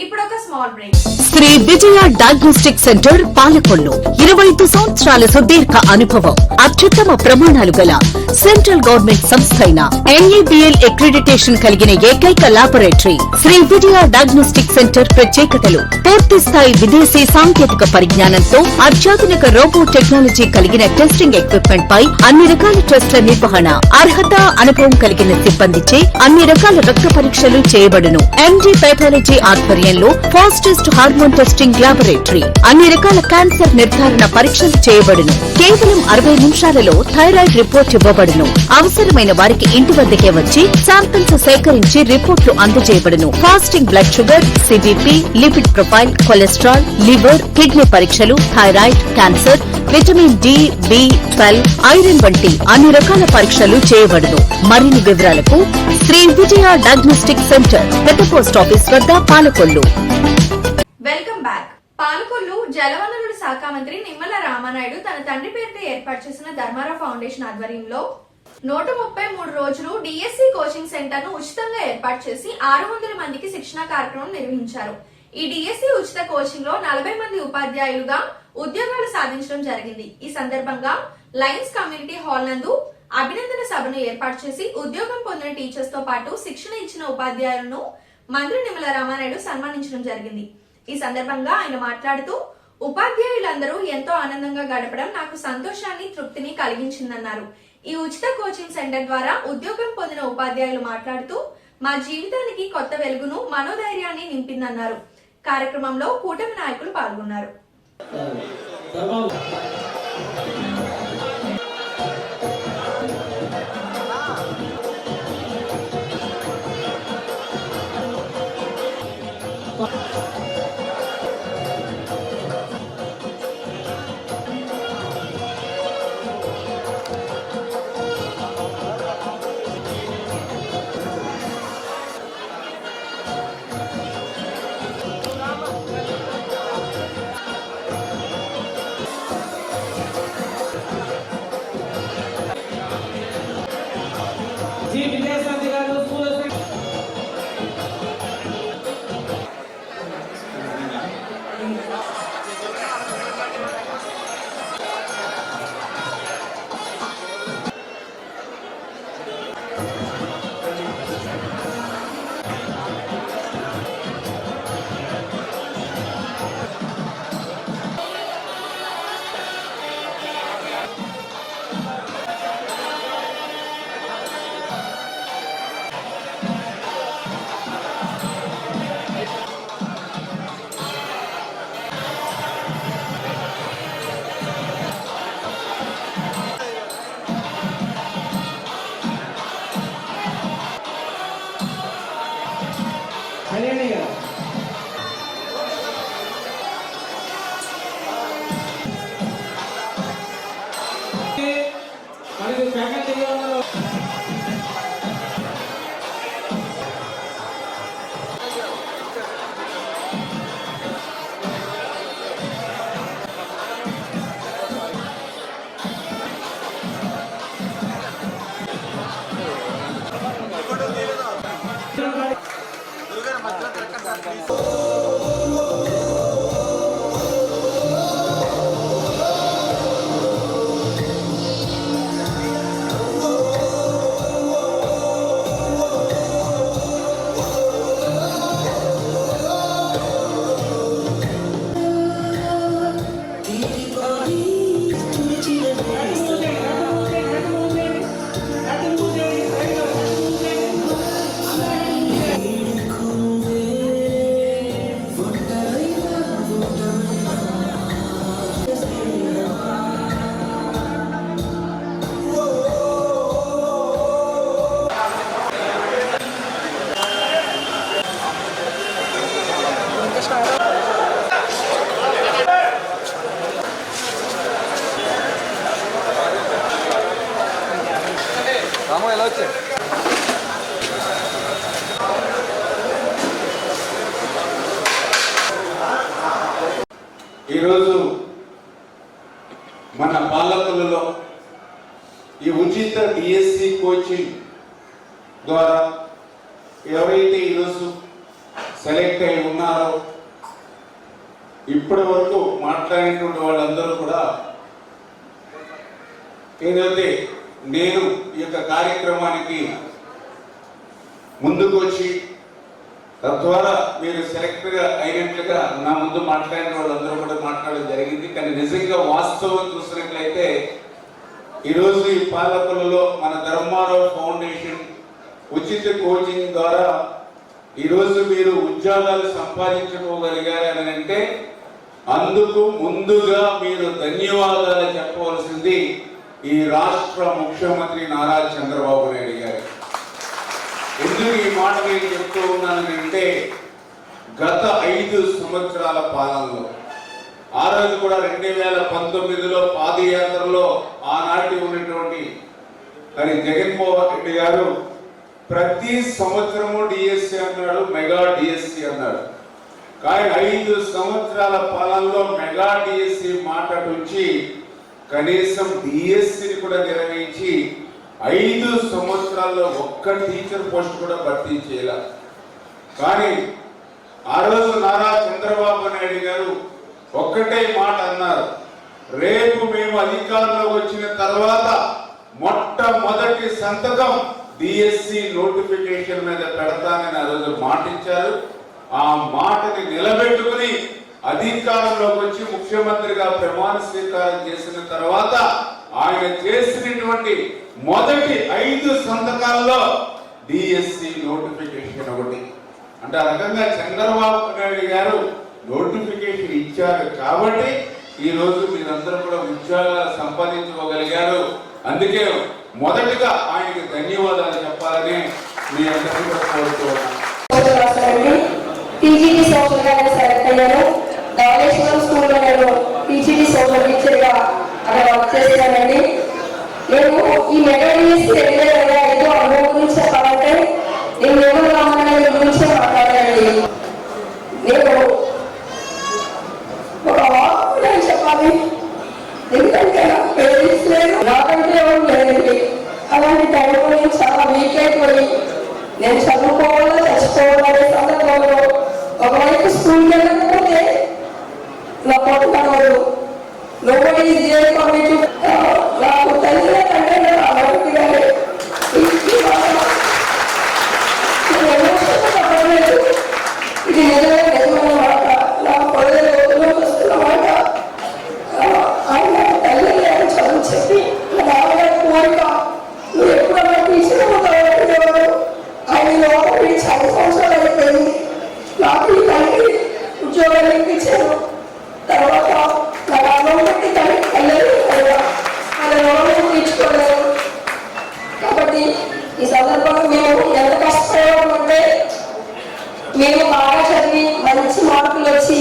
ఇప్పుడు ఒక small break. Shri Vijaya diagnostic centre Palakollu 25 సంవత్సరాల సుదీర్ఘ అనుభవం, అత్యుత్తమ ప్రమాణాలు గల సెంట్రల్ గవర్నమెంట్ సంస్థ అయిన NABL అక్రిడిటేషన్ కలిగిన ఏకైక laboratory Shri Vijaya diagnostic centre. ప్రత్యేకతలు: పూర్తి స్థాయి విదేశీ సాంకేతిక పరిజ్ఞానంతో అత్యాధునిక రోబో టెక్నాలజీ కలిగిన టెస్టింగ్ ఎక్విప్మెంట్ పై అన్ని రకాల టెస్టుల నిర్వహణ, అర్హత, అనుభవం కలిగిన సిబ్బందిచే అన్ని రకాల రక్త పరీక్షలు చేయబడును. MD పాథాలజీ ఆధ్వర్యంలో ఫాస్టెస్ట్ హార్మోన్ టెస్టింగ్ లాబొరేటరీ, అన్ని రకాల క్యాన్సర్ నిర్ధారణ పరీక్షలు చేయబడును. కేవలం 60 నిమిషాలలో థైరాయిడ్ రిపోర్ట్ ఇవ్వబడును. అవసరమైన వారికి ఇంటి వద్దకే వచ్చి శాంపిల్స్ సేకరించి రిపోర్ట్లు అందజేయబడును. Fasting blood sugar, CBP, lipid profile, cholesterol, liver, kidney పరీక్షలు, thyroid, cancer, vitamin D, B12, iron వంటి అన్ని రకాల పరీక్షలు చేయబడును. మరిన్ని వివరాలకు శ్రీ విజయ డయాగ్నోస్టిక్ సెంటర్, పెద్ద పోస్ట్ ఆఫీస్ వద్ద, పాలకొల్లు. Welcome back. పాలకొల్లు జలవనరుల శాఖ మంత్రి నిమ్మల రామానాయుడు తన తండ్రి పేరుతో ఏర్పాటు చేసిన ధర్మారావు ఫౌండేషన్ ఆధ్వర్యంలో 133 రోజులు DSC కోచింగ్ సెంటర్ ను ఉచితంగా ఏర్పాటు చేసి 600 మందికి శిక్షణ కార్యక్రమం నిర్వహించారు. ఈ DSC ఉచిత కోచింగ్ లో 40 మంది ఉపాధ్యాయులుగా ఉద్యోగాలు సాధించడం జరిగింది. ఈ సందర్భంగా లయన్స్ కమ్యూనిటీ హాల్ నందు అభినందన సభను ఏర్పాటు చేసి ఉద్యోగం పొందిన టీచర్స్ తో పాటు శిక్షణ ఇచ్చిన ఉపాధ్యాయులను మంత్రి నిమ్మల రామానాయుడు సన్మానించడం జరిగింది. ఈ సందర్భంగా ఆయన మాట్లాడుతూ, ఉపాధ్యాయులందరూ ఎంతో ఆనందంగా గడపడం నాకు సంతోషాన్ని, తృప్తిని కలిగించిందన్నారు. ఈ ఉచిత కోచింగ్ సెంటర్ ద్వారా ఉద్యోగం పొందిన ఉపాధ్యాయులు మాట్లాడుతూ, మా జీవితానికి కొత్త వెలుగును, మనోధైర్యాన్ని నింపిందన్నారు. కార్యక్రమంలో కూటమి నాయకులు పాల్గొన్నారు. ఈరోజు మన పాలకులలో ఈ ఉచిత డిఎస్సి కోచింగ్ ద్వారా ఎవరైతే ఈరోజు సెలెక్ట్ అయి ఉన్నారో ఇప్పటి వరకు మాట్లాడినటువంటి వాళ్ళందరూ కూడా ఏదైతే నేను ఈ యొక్క కార్యక్రమానికి ముందుకు వచ్చి తద్వారా మీరు సెలెక్ట్గా అయినట్లుగా నా ముందు మాట్లాడిన వాళ్ళందరూ కూడా మాట్లాడడం జరిగింది. కానీ నిజంగా వాస్తవం చూసినట్లయితే ఈరోజు ఈ పాలకులలో మన ధర్మారావు ఫౌండేషన్ ఉచిత కోచింగ్ ద్వారా ఈరోజు మీరు ఉద్యోగాలు సంపాదించుకోగలిగారని అంటే అందుకు ముందుగా మీరు ధన్యవాదాలు చెప్పవలసింది ఈ రాష్ట్ర ముఖ్యమంత్రి నారా చంద్రబాబు నాయుడు గారు. ఎందుకు ఈ మాట నేను చెప్తూ ఉన్నానంటే గత 5 సంవత్సరాల పాలనలో ఆ రోజు కూడా 2019లో పాదయాత్రలో ఆనాటి ఉన్నటువంటి మరి జగన్మోహన్ రెడ్డి గారు ప్రతి సంవత్సరము డిఎస్సి అన్నాడు, మెగా డిఎస్సి అన్నాడు. కానీ 5 సంవత్సరాల పాలనలో మెగా డిఎస్సి మాట నుంచి కనీసం డిఎస్సిని కూడా నిర్వహించి 5 సంవత్సరాల్లో ఒక్క టీచర్ పోస్ట్ కూడా భర్తీ చేయాల. కానీ ఆ రోజు నారా చంద్రబాబు నాయుడు గారు ఒక్కటే మాట అన్నారు, రేపు మేము అధికారంలోకి వచ్చిన తర్వాత మొట్టమొదటి సంతకం డిఎస్సి నోటిఫికేషన్ మీద పెడతానని ఆ రోజు మాట ఇచ్చారు. ఆ మాటని నిలబెట్టుకుని అధికారంలోకి వచ్చి ముఖ్యమంత్రిగా ప్రమాణ స్వీకారం చేసిన తర్వాత ఆయన చేసినటువంటి మొదటి 5 సంతకాల్లో డిఎస్సి నోటిఫికేషన్ ఒకటి. అంటే ఆ రకంగా చంద్రబాబు నాయుడు గారు నోటిఫికేషన్ ఇచ్చారు కాబట్టి ఈ రోజు మీరందరూ కూడా ఉద్యోగాలు సంపాదించుకోగలిగారు. అందుకే మొదటిగా ఆయనకి ధన్యవాదాలు చెప్పాలని మీ అందరినీ కూడా కోరుతున్నాను. టీజీటీ సోషల్ గా సెలెక్ట్ అయ్యాను. ధవళేశ్వరం స్కూల్లో నేను టీజీటీ సోషల్ టీచర్ గా అక్కడ వర్క్ చేశానండి. నేను ఈ మెగా డిఎస్సి 2025 అనుభవం గురించి చెప్పాలంటే నేను నిమ్మల రామారావు గురించి మాట్లాడానండి. నేను ఒక నేను చెప్పాలి, ఎందుకంటే పేరెంట్స్ లేదు, నాకంటే ఎవరు లేదండి. అలాంటి టైంలో నేను చాలా వీక్ అయిపోయి నేను చదువుకోవాలో చచ్చిపోవాలనే సందర్భంలో ఒకవైపు స్కూల్కి వెళ్ళకపోతే నా పొట్టుకోవడం nobody is there for me to నాకు తెలిసిన కంటే నేను అమౌంట్ కానీ ఇది నిజమైన మాట, నా పొడల రోజుల్లోకి వస్తున్న మాట. ఆయన తల్లి అని చదువు చెప్పి నా నాన్నగారి కోరిక నువ్వు ఎప్పుడన్నా టీచర్ అవుతావు. ఆయన లోపల 5 సంవత్సరాలు అయిపోయింది. నాకు ఈ తండ్రి ఉద్యోగాలు ఇప్పించారు. తర్వాత నా అన్నం బట్టి తల్లి ఆయన లోపల తీర్చుకోలేదు. కాబట్టి ఈ సందర్భంగా మేము ఎంత కష్టపడాలంటే మేము బాగా చదివి మంచి మార్కులు వచ్చి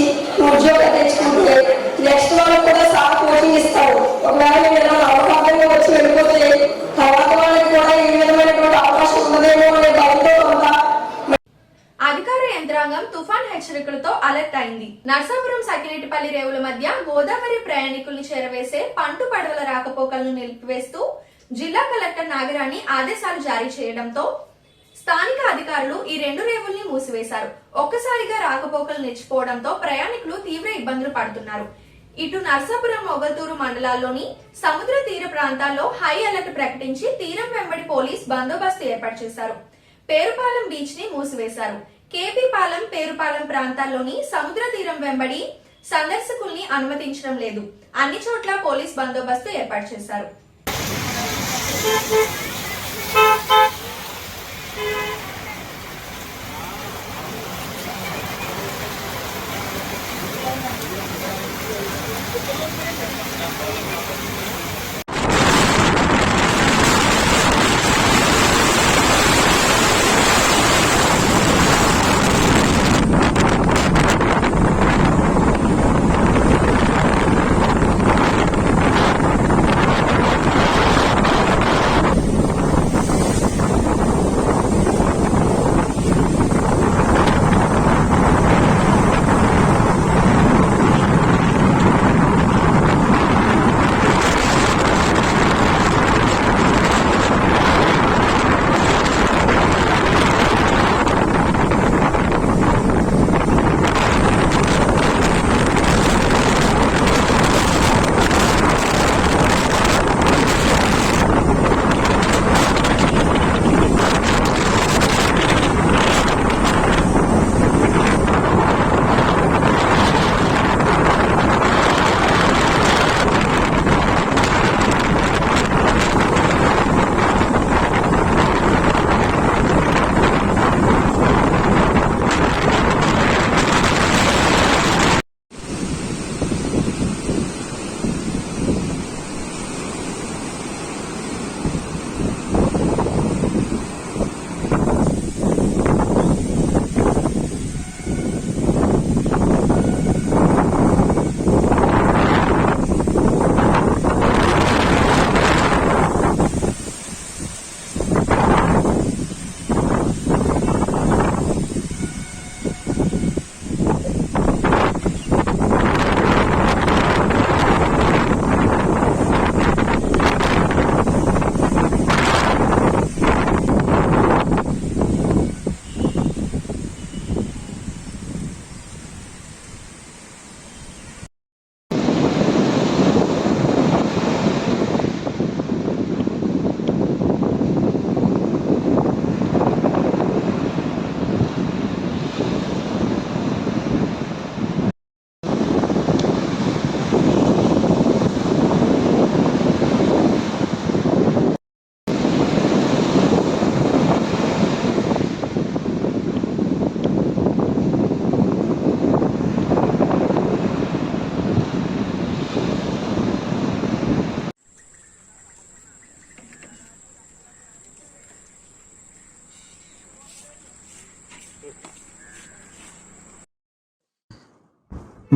ఉద్యోగం తెచ్చుకుంటే నెక్స్ట్ వాళ్ళకి కూడా సార్ కోచింగ్ ఇస్తారు. ఒకవేళ మేము అవకాశంగా వచ్చి వెళ్ళిపోతే తర్వాత వాళ్ళకి కూడా ఈ విధమైనటువంటి అవకాశం ఉన్నదేమో అనే భయంతో కొంత అధికార యంత్రాంగం తుఫాన్ హెచ్చరికలతో అలర్ట్ అయింది. నర్సాపురం సకినేటిపల్లి రేవుల మధ్య గోదావరి ప్రయాణికుల్ని చేరవేసే పంటు పడవల రాకపోకలను నిలిపివేస్తూ జిల్లా కలెక్టర్ నాగరాణి ఆదేశాలు జారీ చేయడంతో స్థానిక అధికారులు ఈ 2 రేవుల్ని మూసివేశారు. ఒక్కసారిగా రాకపోకలు నిలిచిపోవడంతో ప్రయాణికులు తీవ్ర ఇబ్బందులు పడుతున్నారు. ఇటు నర్సాపురం మొగల్తూరు మండలాల్లోని సముద్ర తీర ప్రాంతాల్లో హై అలర్ట్ ప్రకటించి తీరం వెంబడి పోలీస్ బందోబస్తు ఏర్పాటు చేశారు. పేరుపాలెం బీచ్ ని మూసివేశారు. కేపీ పాలెం, పేరుపాలెం ప్రాంతాల్లోని సముద్ర తీరం వెంబడి సందర్శకుల్ని అనుమతించడం లేదు. అన్ని చోట్ల పోలీస్ బందోబస్తు ఏర్పాటు చేశారు.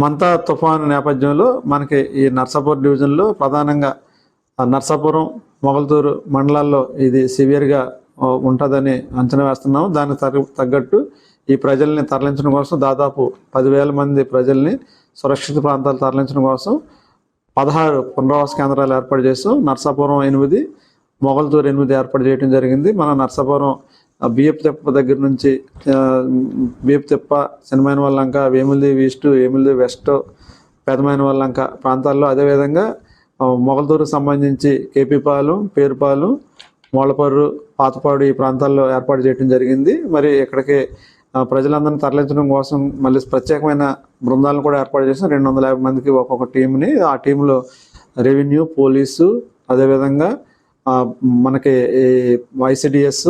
మంతా తుఫాను నేపథ్యంలో మనకి ఈ నర్సాపూర్ డివిజన్లో ప్రధానంగా నర్సాపురం, మొగల్తూరు మండలాల్లో ఇది సివియర్గా ఉంటుందని అంచనా వేస్తున్నాము. దానికి తగ్గట్టు ఈ ప్రజల్ని తరలించడం కోసం దాదాపు 10,000 మంది ప్రజల్ని సురక్షిత ప్రాంతాలు తరలించడం కోసం 16 పునరావాస కేంద్రాలు ఏర్పాటు చేస్తాం. నర్సాపురం 8, మొగల్తూరు 8 ఏర్పాటు చేయడం జరిగింది. మన నర్సాపురం బియ్యపు తెప్ప దగ్గర నుంచి బియ్యపు తెప్ప, సినిమైన వాళ్ళంక, వేములదేవి ఈస్ట్, వేములదేవి వెస్ట్, పెదమైన వాళ్ళంక ప్రాంతాల్లో, అదేవిధంగా మొగల్తూరుకు సంబంధించి కేపీపాలెం, పేరుపాలెం, మోళ్ళపర్రు, పాతపాడు ఈ ప్రాంతాల్లో ఏర్పాటు చేయడం జరిగింది. మరి ఇక్కడికి ప్రజలందరినీ తరలించడం కోసం మళ్ళీ ప్రత్యేకమైన బృందాలను కూడా ఏర్పాటు చేసిన 250 మందికి ఒక్కొక్క టీంని, ఆ టీంలో రెవెన్యూ, పోలీసు, అదేవిధంగా మనకి ఐసిడిఎస్,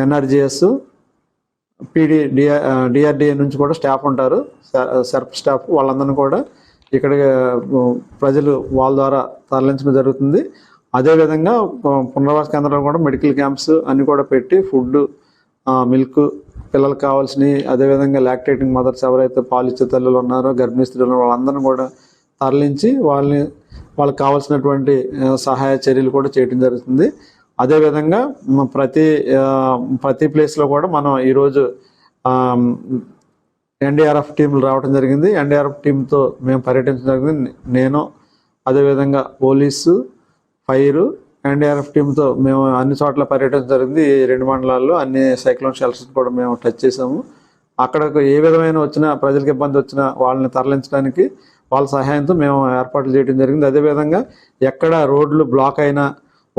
ఎన్ఆర్జిఎస్, డిఆర్డిఏ నుంచి కూడా స్టాఫ్ ఉంటారు, సెర్ప్ స్టాఫ్. వాళ్ళందరినీ కూడా ఇక్కడ ప్రజలు వాళ్ళ ద్వారా తరలించడం జరుగుతుంది. అదేవిధంగా పునరావాస కేంద్రాలు కూడా మెడికల్ క్యాంప్స్ అన్నీ కూడా పెట్టి ఫుడ్, మిల్క్, పిల్లలకు కావాల్సినవి, అదేవిధంగా లాక్టేటింగ్ మదర్స్ ఎవరైతే పాలిచ్చే తల్లులు ఉన్నారో, గర్భిణీ స్త్రీలు వాళ్ళందరినీ కూడా తరలించి వాళ్ళకి కావాల్సినటువంటి సహాయ చర్యలు కూడా చేయడం జరుగుతుంది. అదేవిధంగా ప్రతి ప్లేస్లో కూడా మనం ఈరోజు ఎన్డీఆర్ఎఫ్ టీంలు రావడం జరిగింది. ఎన్డీఆర్ఎఫ్ టీంతో మేము పర్యటించడం జరిగింది. నేను, అదేవిధంగా పోలీసు, ఫైరు, ఎన్డీఆర్ఎఫ్ టీంతో మేము అన్ని చోట్ల పర్యటించడం జరిగింది. ఈ 2 మండలాల్లో అన్ని సైక్లోన్ షెల్టర్స్ కూడా మేము టచ్ చేసాము. అక్కడకు ఏ విధమైన వచ్చినా, ప్రజలకు ఇబ్బంది వచ్చినా వాళ్ళని తరలించడానికి వాళ్ళ సహాయంతో మేము ఏర్పాట్లు చేయడం జరిగింది. అదేవిధంగా ఎక్కడ రోడ్లు బ్లాక్ అయినా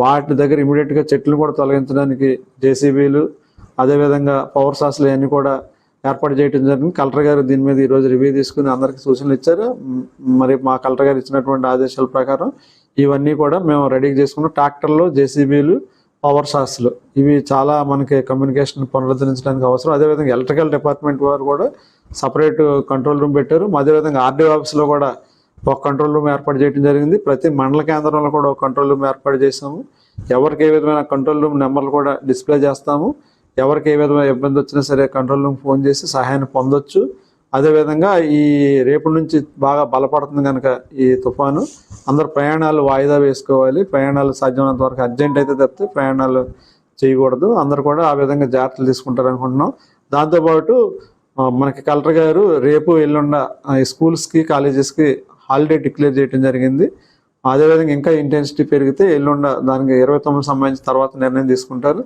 వాటి దగ్గర ఇమీడియట్గా చెట్లు కూడా తొలగించడానికి జేసీబీలు, అదేవిధంగా పవర్ సాస్లు అన్నీ కూడా ఏర్పాటు చేయడం జరిగింది. కలెక్టర్ గారు దీని మీద ఈరోజు రివ్యూ తీసుకుని అందరికీ సూచనలు ఇచ్చారు. మరి మా కలెక్టర్ గారు ఇచ్చినటువంటి ఆదేశాల ప్రకారం ఇవన్నీ కూడా మేము రెడీ చేసుకున్నాం. ట్రాక్టర్లు, జేసీబీలు, పవర్ సాస్లు ఇవి చాలా మనకి కమ్యూనికేషన్ పునరుద్ధరించడానికి అవసరం. అదేవిధంగా ఎలక్ట్రికల్ డిపార్ట్మెంట్ వారు కూడా సపరేట్ కంట్రోల్ రూమ్ పెట్టారు. అదేవిధంగా ఆర్డీఓ ఆఫీస్లో కూడా ఒక కంట్రోల్ రూమ్ ఏర్పాటు చేయడం జరిగింది. ప్రతి మండల కేంద్రంలో కూడా ఒక కంట్రోల్ రూమ్ ఏర్పాటు చేసాము. ఎవరికి ఏ విధమైన కంట్రోల్ రూమ్ నెంబర్లు కూడా డిస్ప్లే చేస్తాము. ఎవరికి ఏ విధమైన ఇబ్బంది వచ్చినా సరే కంట్రోల్ రూమ్ ఫోన్ చేసి సహాయాన్ని పొందొచ్చు. అదేవిధంగా ఈ రేపు నుంచి బాగా బలపడుతుంది కనుక ఈ తుఫాను, అందరు ప్రయాణాలు వాయిదా వేసుకోవాలి. ప్రయాణాలు సాధ్యమైనంత వరకు అర్జెంట్ అయితే తప్పితే ప్రయాణాలు చేయకూడదు. అందరు కూడా ఆ విధంగా జాగ్రత్తలు తీసుకుంటారు అనుకుంటున్నాం. దాంతోపాటు మనకి కలెక్టర్ గారు రేపు ఎల్లుండ స్కూల్స్కి, కాలేజెస్కి హాలిడే డిక్లేర్ చేయడం జరిగింది. అదేవిధంగా ఇంకా ఇంటెన్సిటీ పెరిగితే ఎల్లుండ దానికి 29 సంబంధించిన తర్వాత నిర్ణయం తీసుకుంటారు.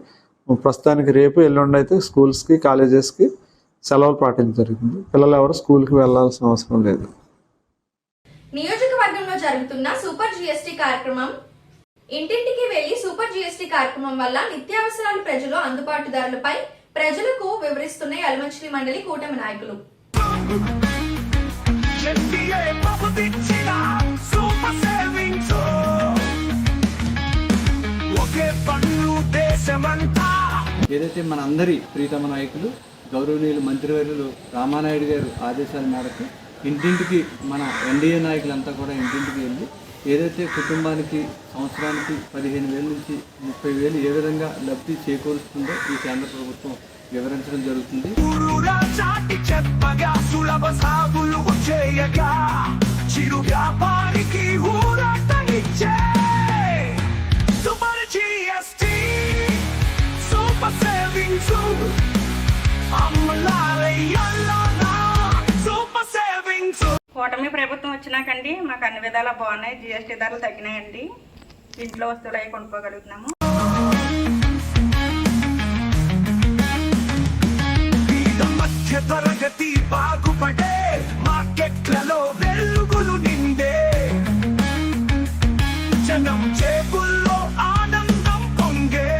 ప్రస్తుతానికి రేపు ఎల్లుండ అయితే స్కూల్స్కి, కాలేజెస్కి సెలవులు పాటించడం జరిగింది. పిల్లలు ఎవరు స్కూల్కి వెళ్లాల్సిన అవసరం లేదు. నియోజకవర్గంలో జరుగుతున్న సూపర్ జిఎస్టీ కార్యక్రమం, ఇంటింటికి వెళ్లి సూపర్ జిఎస్టీ కార్యక్రమం వల్ల నిత్యావసరాలు ప్రజలు అందుబాటు ధరలపై ప్రజలకు వివరిస్తున్న యలమంచిలి మండలి కూటమి నాయకులు. ఏదైతే మన అందరి ప్రీతమ నాయకులు గౌరవనీయులు మంత్రివర్యులు రామానాయుడు గారు ఆదేశాల మేరకు ఇంటింటికి మన ఎన్డీఏ నాయకులంతా కూడా ఇంటింటికి వెళ్ళి ఏదైతే కుటుంబానికి సంవత్సరానికి 15,000 నుంచి 30,000 ఏ విధంగా లబ్ధి చేకూరుస్తుందో ఈ కేంద్ర ప్రభుత్వం వివరించడం జరుగుతుంది. కూటమి ప్రభుత్వం వచ్చినాకండి మాకు అన్ని విధాలా బాగున్నాయి. జిఎస్టీ ధరలు తగ్గినాయండి. ఇంట్లో వస్తువులు అవి కొనుక్కోగలుగుతున్నాము. మధ్య తరగతి బాగుపడే మార్కెట్లలో వెలుగులు నిండే జనం చేతుల్లో ఆనందం పొంగే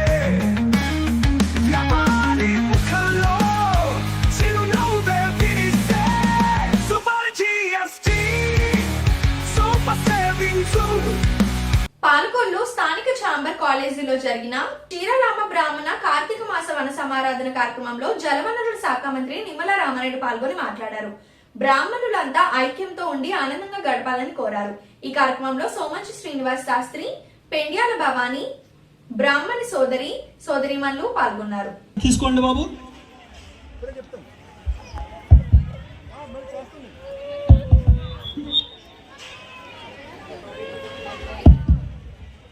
వ్యాపారి ముఖంలో చిరునవ్వే విరిసే super GST super savings. Palakollu స్థానిక ఛాంబర్ కాలేజీలో జరిగిన శ్రీరామ బ్రాహ్మణ కార్తీక మాస వన సమారాధన కార్యక్రమంలో జలవనరుల శాఖ మంత్రి నిమ్మల రామారెడ్డి పాల్గొని మాట్లాడారు. బ్రాహ్మణులంతా ఐక్యంతో ఉండి ఆనందంగా గడపాలని కోరారు. ఈ కార్యక్రమంలో సోమంచి శ్రీనివాస్ శాస్త్రి, పెండ్యాల భవానీ, బ్రాహ్మణి సోదరిమణులు పాల్గొన్నారు. తీసుకోండి బాబు.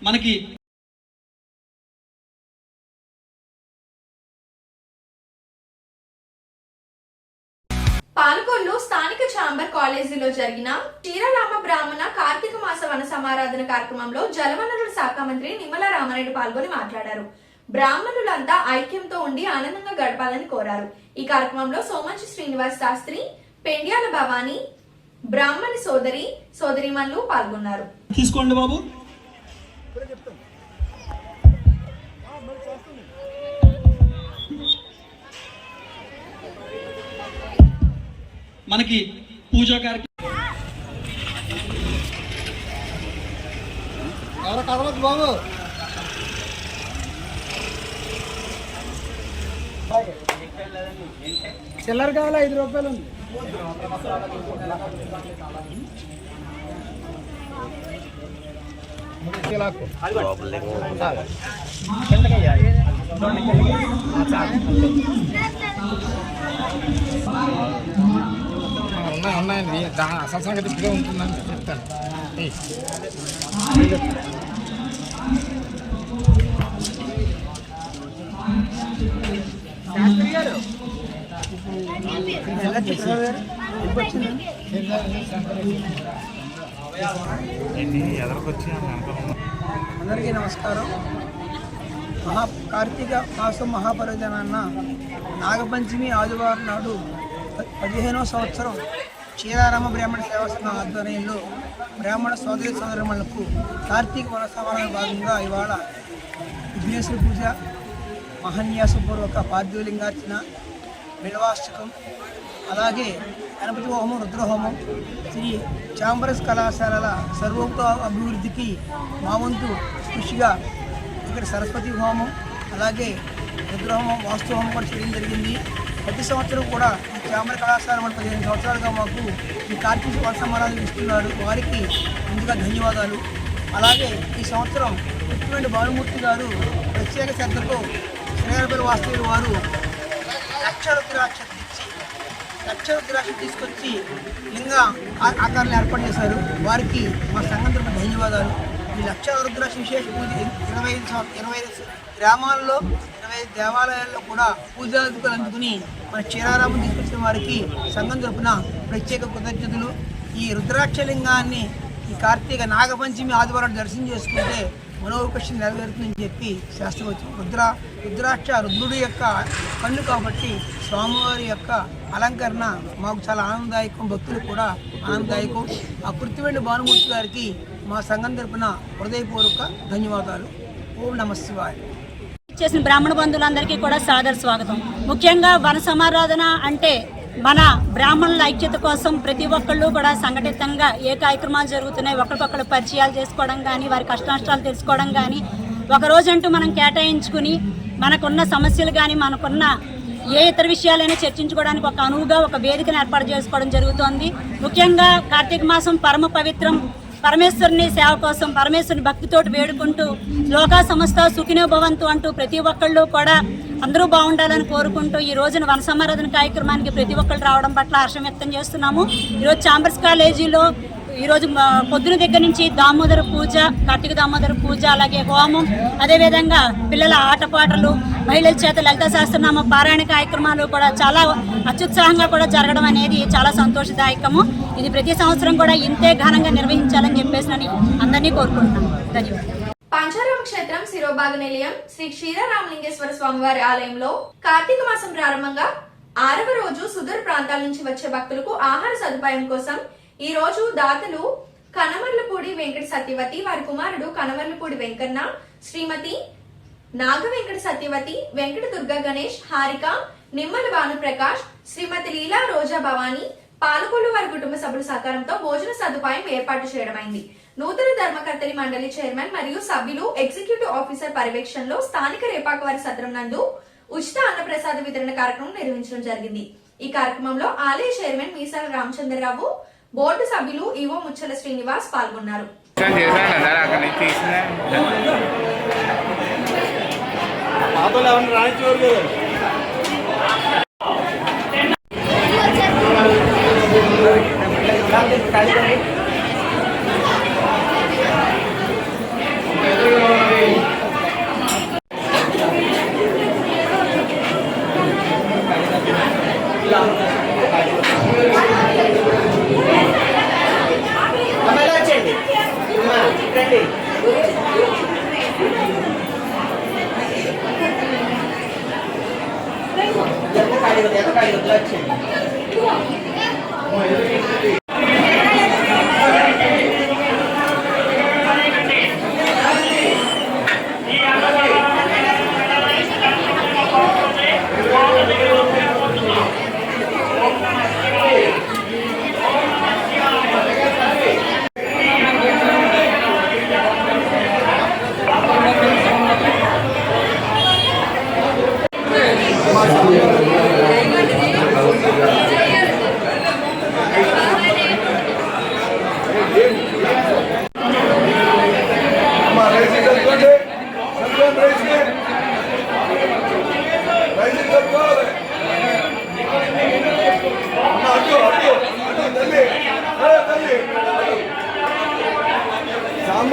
మనకి పాలకొల్లు స్థానిక ఛాంబర్ కాలేజీలో జరిగిన శ్రీరామ బ్రాహ్మణ కార్తీక మాస వన సమారాధన కార్యక్రమంలో జలవనరుల శాఖ మంత్రి నిమ్మల రామారెడ్డి పాల్గొని మాట్లాడారు. బ్రాహ్మణులంతా ఐక్యంతో ఉండి ఆనందంగా గడపాలని కోరారు. ఈ కార్యక్రమంలో సోమంచి శ్రీనివాస్ శాస్త్రి, పెండ్యాల భవాని, బ్రాహ్మణి సోదరిమణులు పాల్గొన్నారు. తీసుకోండి బాబు. మనకి పూజా కార్యక్రమం ఎవరో కదలదు బాబు. చిల్లర కావాలి 5 రూపాయలు ఉంది. ఉన్నాయండి, అసలు సంగతి ఇప్పుడే ఉంటుందని చెప్తాను. శాస్త్రి గారు అందరికీ నమస్కారం. కార్తీక మాసం మహాపర్వదినాన్న నాగపంచమి ఆదివారం నాడు 15వ సంవత్సరం శ్రీరామ బ్రాహ్మణ సేవా సంఘం ఆధ్వర్యంలో బ్రాహ్మణ సోదరి సోదరులకు కార్తీక వనసమాన భాగంగా ఇవాళ విఘ్నేశ్వర పూజ, మహాన్యాసపూర్వక పార్థివలింగార్చన, బిల్వాష్టకం, అలాగే గణపతి హోమం, రుద్రహోమం, శ్రీ చాంబరస్ కళాశాలల సర్వోక్త అభివృద్ధికి మా వంతు కృషిగా ఇక్కడ సరస్వతి హోమం, అలాగే రుద్రహోమం, వాస్తు హోమం కూడా చేయడం జరిగింది. ప్రతి సంవత్సరం కూడా ఈ చాంబర కళాశాల 15 సంవత్సరాలుగా మాకు ఈ కార్తీక వన సమారాధన ఇస్తున్నారు. వారికి ముందుగా ధన్యవాదాలు. అలాగే ఈ సంవత్సరం ముఖ్యమంత్రి భానుమూర్తి గారు ప్రత్యేక శ్రద్ధతో శ్రీరామపురి వాస్తవులు వారు లక్ష రుద్రాక్ష తీసుకొచ్చి లింగ ఆకారాన్ని ఏర్పాటు చేశారు. వారికి మా సంఘం తరపున ధన్యవాదాలు. ఈ లక్ష రుద్రాక్ష విశేష పూజ 25 గ్రామాల్లో 25 దేవాలయాల్లో కూడా పూజాదుకులు అందుకుని మన శ్రీరామం తీసుకొచ్చిన వారికి సంఘం తరపున ప్రత్యేక కృతజ్ఞతలు. ఈ రుద్రాక్షలింగాన్ని ఈ కార్తీక నాగపంచమి ఆదివారం దర్శనం చేసుకుంటే మనోపక్షం నెరవేరుతుందని చెప్పి శాస్త్రం వచ్చింది. రుద్రాక్ష రుద్రుడి యొక్క కన్ను కాబట్టి స్వామివారి యొక్క అలంకరణ మాకు చాలా ఆనందదాయకం, భక్తులకు కూడా ఆనందదాయకం. ఆ కృత్తివెండి భానుమూర్తి గారికి మా సంఘం తరపున హృదయపూర్వక ధన్యవాదాలు. ఓం నమ శివాయ. చేసిన బ్రాహ్మణ బంధువులందరికీ కూడా సాదర స్వాగతం. ముఖ్యంగా వన సమారాధన అంటే మన బ్రాహ్మణుల ఐక్యత కోసం ప్రతి ఒక్కళ్ళు కూడా సంఘటితంగా ఏ కార్యక్రమాలు జరుగుతున్నాయి, ఒకరికొకరు పరిచయాలు చేసుకోవడం కానీ, వారి కష్టనష్టాలు తెలుసుకోవడం కానీ, ఒకరోజంటూ మనం కేటాయించుకుని మనకున్న సమస్యలు కానీ, మనకున్న ఏ ఇతర విషయాలైనా చర్చించుకోవడానికి ఒక అనువుగా ఒక వేదికను ఏర్పాటు చేసుకోవడం జరుగుతోంది. ముఖ్యంగా కార్తీక మాసం పరమ పవిత్రం. పరమేశ్వరుని సేవ కోసం పరమేశ్వరుని భక్తితోటి వేడుకుంటూ లోకా సమస్త సుఖినో భవంతు అంటూ ప్రతి ఒక్కళ్ళు కూడా అందరూ బాగుండాలని కోరుకుంటూ ఈ రోజున వన సమారాధన కార్యక్రమానికి ప్రతి ఒక్కళ్ళు రావడం పట్ల హర్షం వ్యక్తం చేస్తున్నాము. ఈరోజు చాంబర్స్ కాలేజీలో ఈరోజు పొద్దున దగ్గర నుంచి దామోదర పూజ, కార్తీక దామోదర పూజ, అలాగే హోమం, అదేవిధంగా పిల్లల ఆటపాటలు, మహిళల చేత లలిత సహస్రనామ పారాయణ కార్యక్రమాలు కూడా చాలా అత్యుత్సాహంగా కూడా జరగడం అనేది చాలా సంతోషదాయకము. ఇది ప్రతి సంవత్సరం కూడా ఇంతే ఘనంగా నిర్వహించాలని చెప్పేసి అందరినీ కోరుకుంటున్నాను. ధన్యవాదాలు. పంచారామ క్షేత్రం శిరోభాగ నిలయం శ్రీ క్షీరరామలింగేశ్వర స్వామివారి ఆలయంలో కార్తీక మాసం ప్రారంభంగా 6వ రోజు సుదూర ప్రాంతాల నుంచి వచ్చే భక్తులకు ఆహార సదుపాయం కోసం ఈ రోజు దాతలు కనమర్లపూడి వెంకట సత్యవతి, వారి కుమారుడు కనమర్లపూడి వెంకన్న, శ్రీమతి నాగ వెంకట సత్యవతి, వెంకట దుర్గా గణేష్, హారిక, నిమ్మల భానుప్రకాష్, శ్రీమతి లీలా రోజా భవాని, పాలకొల్లు వారి కుటుంబ సభ్యుల సహకారంతో భోజన సదుపాయం ఏర్పాటు చేయడమైంది. నూతన ధర్మకర్తరి మండలి చైర్మన్ మరియు సభ్యులు, ఎగ్జిక్యూటివ్ ఆఫీసర్ పర్యవేక్షణలో స్థానిక రేపాకవారి సత్రం నందు ఉచిత అన్నప్రసాద వితరణ కార్యక్రమం నిర్వహించడం జరిగింది. ఈ కార్యక్రమంలో ఆలయ చైర్మన్ మీసాల రామచంద్రరావు, బోర్డు సభ్యులు ఈవో ముచ్చల శ్రీనివాస్ పాల్గొన్నారు.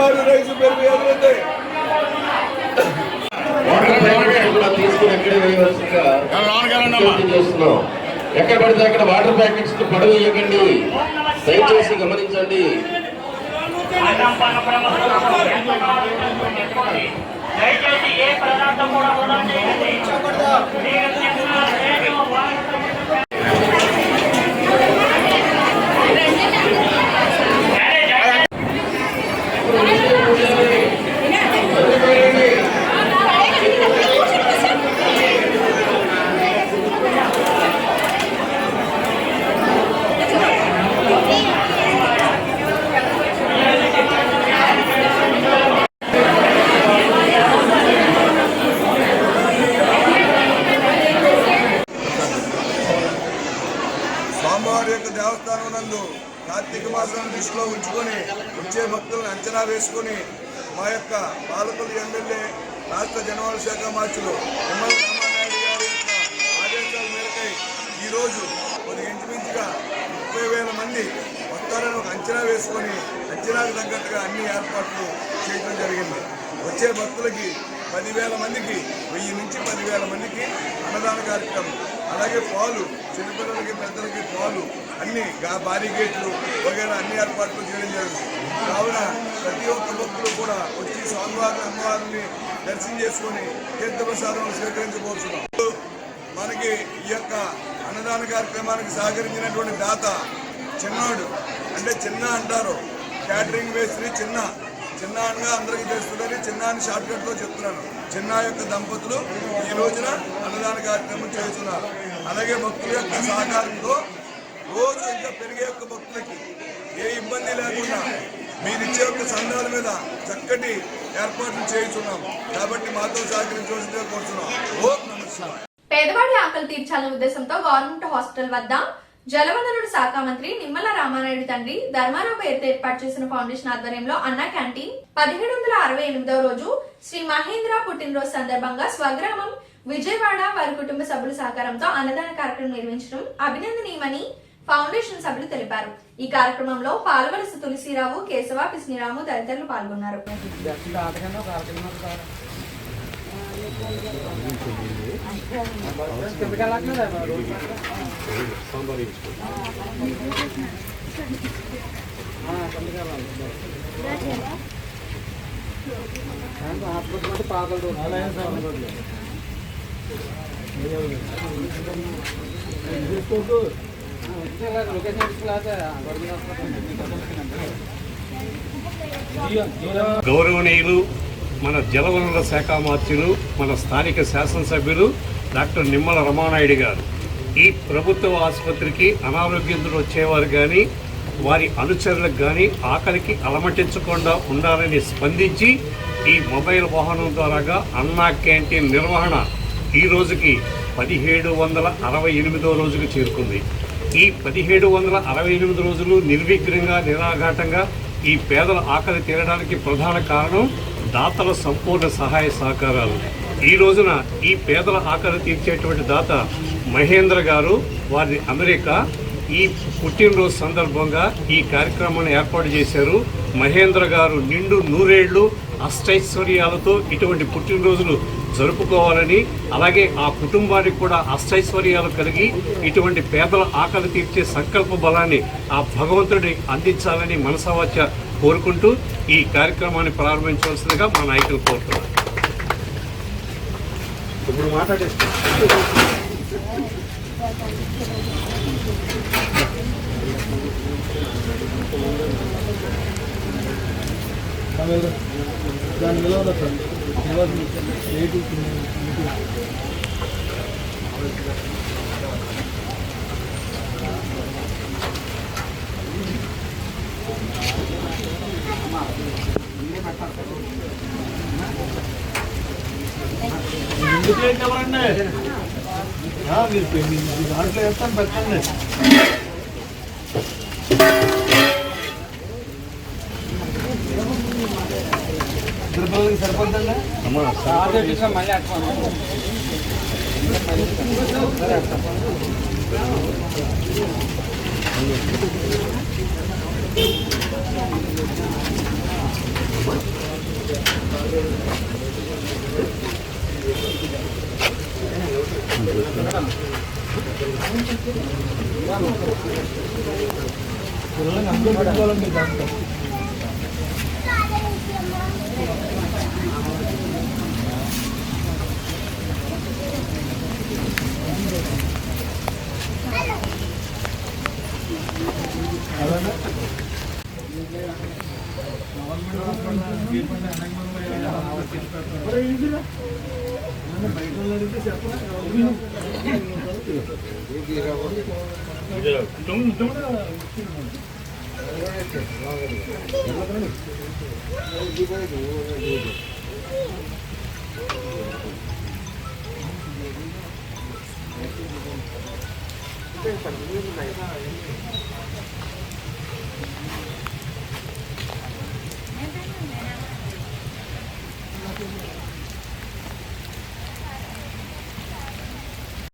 బంగారు రైతు పెరుగు అభివృద్ధి తీసుకుని ఎక్కడే వేయవలసిందిగా చేస్తున్నాం. ఎక్కడ పడితే అక్కడ వాటర్ ప్యాకెట్స్ పడవేయకండి, దయచేసి గమనించండి. దయచేసి ఏ పదార్థం కూడా వృధా చేయకండి. స్వామివారి యొక్క దేవస్థానం నందు కార్తీక మాసాన్ని దృష్టిలో ఉంచుకొని వచ్చే భక్తులను అంచనా వేసుకొని మా యొక్క పాలకులు ఎమ్మెల్యే రాష్ట్ర జనవరి శాఖ మార్చులు నిమ్మల రామానాయుడు గారి యొక్క ఆదేశాల మేరకై ఈరోజు కొద్ది ఇంచుమించుగా 30,000 మంది వస్తారని ఒక అంచనా వేసుకొని అంచనాకు తగ్గట్టుగా అన్ని ఏర్పాట్లు చేయడం జరిగింది. వచ్చే భక్తులకి 10,000 మందికి 1000 నుంచి 10,000 మందికి అన్నదాన కార్యక్రమం, అలాగే పాలు చిన్నపిల్లలకి పెద్దలకి పాలు అన్ని భారీ గేట్లు వగైరా అన్ని ఏర్పాట్లు చేయడం జరిగింది. కావున ప్రతి ఒక్క భక్తులు కూడా వచ్చి స్వామివారిని అమ్మవారిని దర్శనం చేసుకొని తీర్థప్రసాదం స్వీకరించబోతున్నాం. మనకి ఈ యొక్క అన్నదాన కార్యక్రమానికి సహకరించినటువంటి దాత చిన్నాడు, అంటే చిన్న అంటారు, క్యాటరింగ్ మేస్త్రి చిన్న అనగా అందరికీ తెలుస్తుందని చిన్న అని షార్ట్ కట్ లో చెప్తున్నాను. చిన్న యొక్క దంపతులు ఈ రోజున అన్నదాన కార్యక్రమం చేస్తున్నారు. అలాగే భక్తుల యొక్క సహకారంతో రోజు ఇంకా పెరిగే యొక్క భక్తులకి ఏ ఇబ్బంది లేకుండా మీరిచ్చే యొక్క సంఘాల మీద చక్కటి ఏర్పాట్లు చేస్తున్నాము. కాబట్టి మాతో సహకరించవలసిందిగా కోరుతున్నాం. ఓం నమః శివాయ. పేదవాడి ఆకలి తీర్చాలనే ఉద్దేశంతో గవర్నమెంట్ హాస్పిటల్ వద్ద జలవనరుల శాఖ మంత్రి నిమ్మల రామానాయుడు తండ్రి ధర్మారావు పేరుతో ఏర్పాటు చేసిన ఫౌండేషన్ ఆధ్వర్యంలో అన్న క్యాంటీన్ 1768వ రోజు శ్రీ మహేంద్ర పుట్టినరోజు సందర్భంగా స్వగ్రామం విజయవాడ వారి కుటుంబ సభ్యుల సహకారంతో అన్నదాన కార్యక్రమం నిర్వహించడం అభినందనీయమని ఫౌండేషన్ సభ్యులు తెలిపారు. ఈ కార్యక్రమంలో పాల్వలస తులసిరావు, కేశవ, పిస్నిరాము తదితరులు పాల్గొన్నారు. గౌరవనీయులు మన జలవనరుల శాఖ మార్చులు, మన స్థానిక శాసనసభ్యులు డాక్టర్ నిమ్మల రామానాయుడు గారు ఈ ప్రభుత్వ ఆసుపత్రికి అనారోగ్యంతో వచ్చేవారు కానీ వారి అనుచరులకు కానీ ఆకలికి అలమటించకుండా ఉండాలని స్పందించి ఈ మొబైల్ వాహనం ద్వారాగా అన్నా క్యాంటీన్ నిర్వహణ ఈ రోజుకి 1768వ రోజుకు చేరుకుంది. ఈ 1768 రోజులు నిర్విఘ్నంగా నిరాఘాటంగా ఈ పేదల ఆకలి తీరడానికి ప్రధాన కారణం దాతల సంపూర్ణ సహాయ సహకారాలు. ఈ రోజున ఈ పేదల ఆకలి తీర్చేటువంటి దాత మహేంద్ర గారు, వారి అమెరికా, ఈ పుట్టినరోజు సందర్భంగా ఈ కార్యక్రమాన్ని ఏర్పాటు చేశారు. మహేంద్ర గారు నిండు 100 ఏళ్లు అష్టైశ్వర్యాలతో ఇటువంటి పుట్టినరోజులు జరుపుకోవాలని, అలాగే ఆ కుటుంబానికి కూడా అష్టైశ్వర్యాలు కలిగి ఇటువంటి పేదల ఆకలి తీర్చే సంకల్ప బలాన్ని ఆ భగవంతుడి అందించాలని మనసావాచ కోరుకుంటూ ఈ కార్యక్రమాన్ని ప్రారంభించవలసిందిగా మా నాయకులు కోరుతున్నారు. ఇప్పుడు మాట్లాడేస్తాం. దాని విలువ ఎవరండి మీరు దాంట్లో వేస్తాను పెట్టండి. తిరుపతికి సరిపోతుందండి. మళ్ళీ అట్లా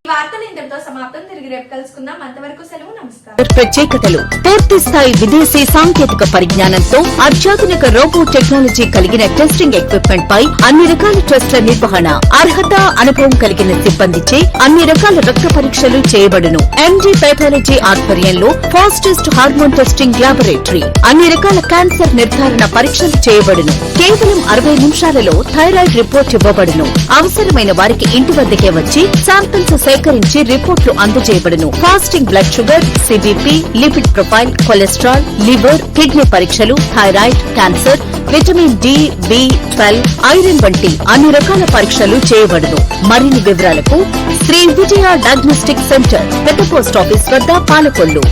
ఈ వార్తలు ఇంతటితో సమాప్తం. తిరిగి రేపు కలుసుకుందాం. అంతవరకు సెలవు. నమస్కారం. ప్రత్యేకతలు పూర్తి స్థాయి విదేశీ సాంకేతిక పరిజ్ఞానంతో అత్యాధునిక రోబో టెక్నాలజీ కలిగిన టెస్టింగ్ ఎక్విప్మెంట్ పై అన్ని రకాల టెస్టుల నిర్వహణ, అర్హత, అనుభవం కలిగిన సిబ్బందిచే అన్ని రకాల రక్త పరీక్షలు చేయబడును. ఎంజీ పెథాలజీ ఆధ్వర్యంలో ఫాస్టెస్ట్ హార్మోన్ టెస్టింగ్ ల్యాబొరేటరీ, అన్ని రకాల క్యాన్సర్ నిర్ధారణ పరీక్షలు చేయబడును. కేవలం 60 నిమిషాలలో థైరాయిడ్ రిపోర్ట్ ఇవ్వబడును. అవసరమైన వారికి ఇంటి వద్దకే వచ్చి శాంపిల్స్ సేకరించి రిపోర్ట్లు అందజేయబడును. Fasting blood sugar, CBP, lipid profile, cholesterol, liver, kidney పరీక్షలు, థైరాయిడ్, క్యాన్సర్, విటమిన్ డి, బి12, ఐరన్ వంటి అన్ని రకాల పరీక్షలు చేయబడును. మరిన్ని వివరాలకు శ్రీ విజయ డయాగ్నోస్టిక్ సెంటర్, పెద్ద పోస్ట్ ఆఫీస్ వద్ద, పాలకొల్లు.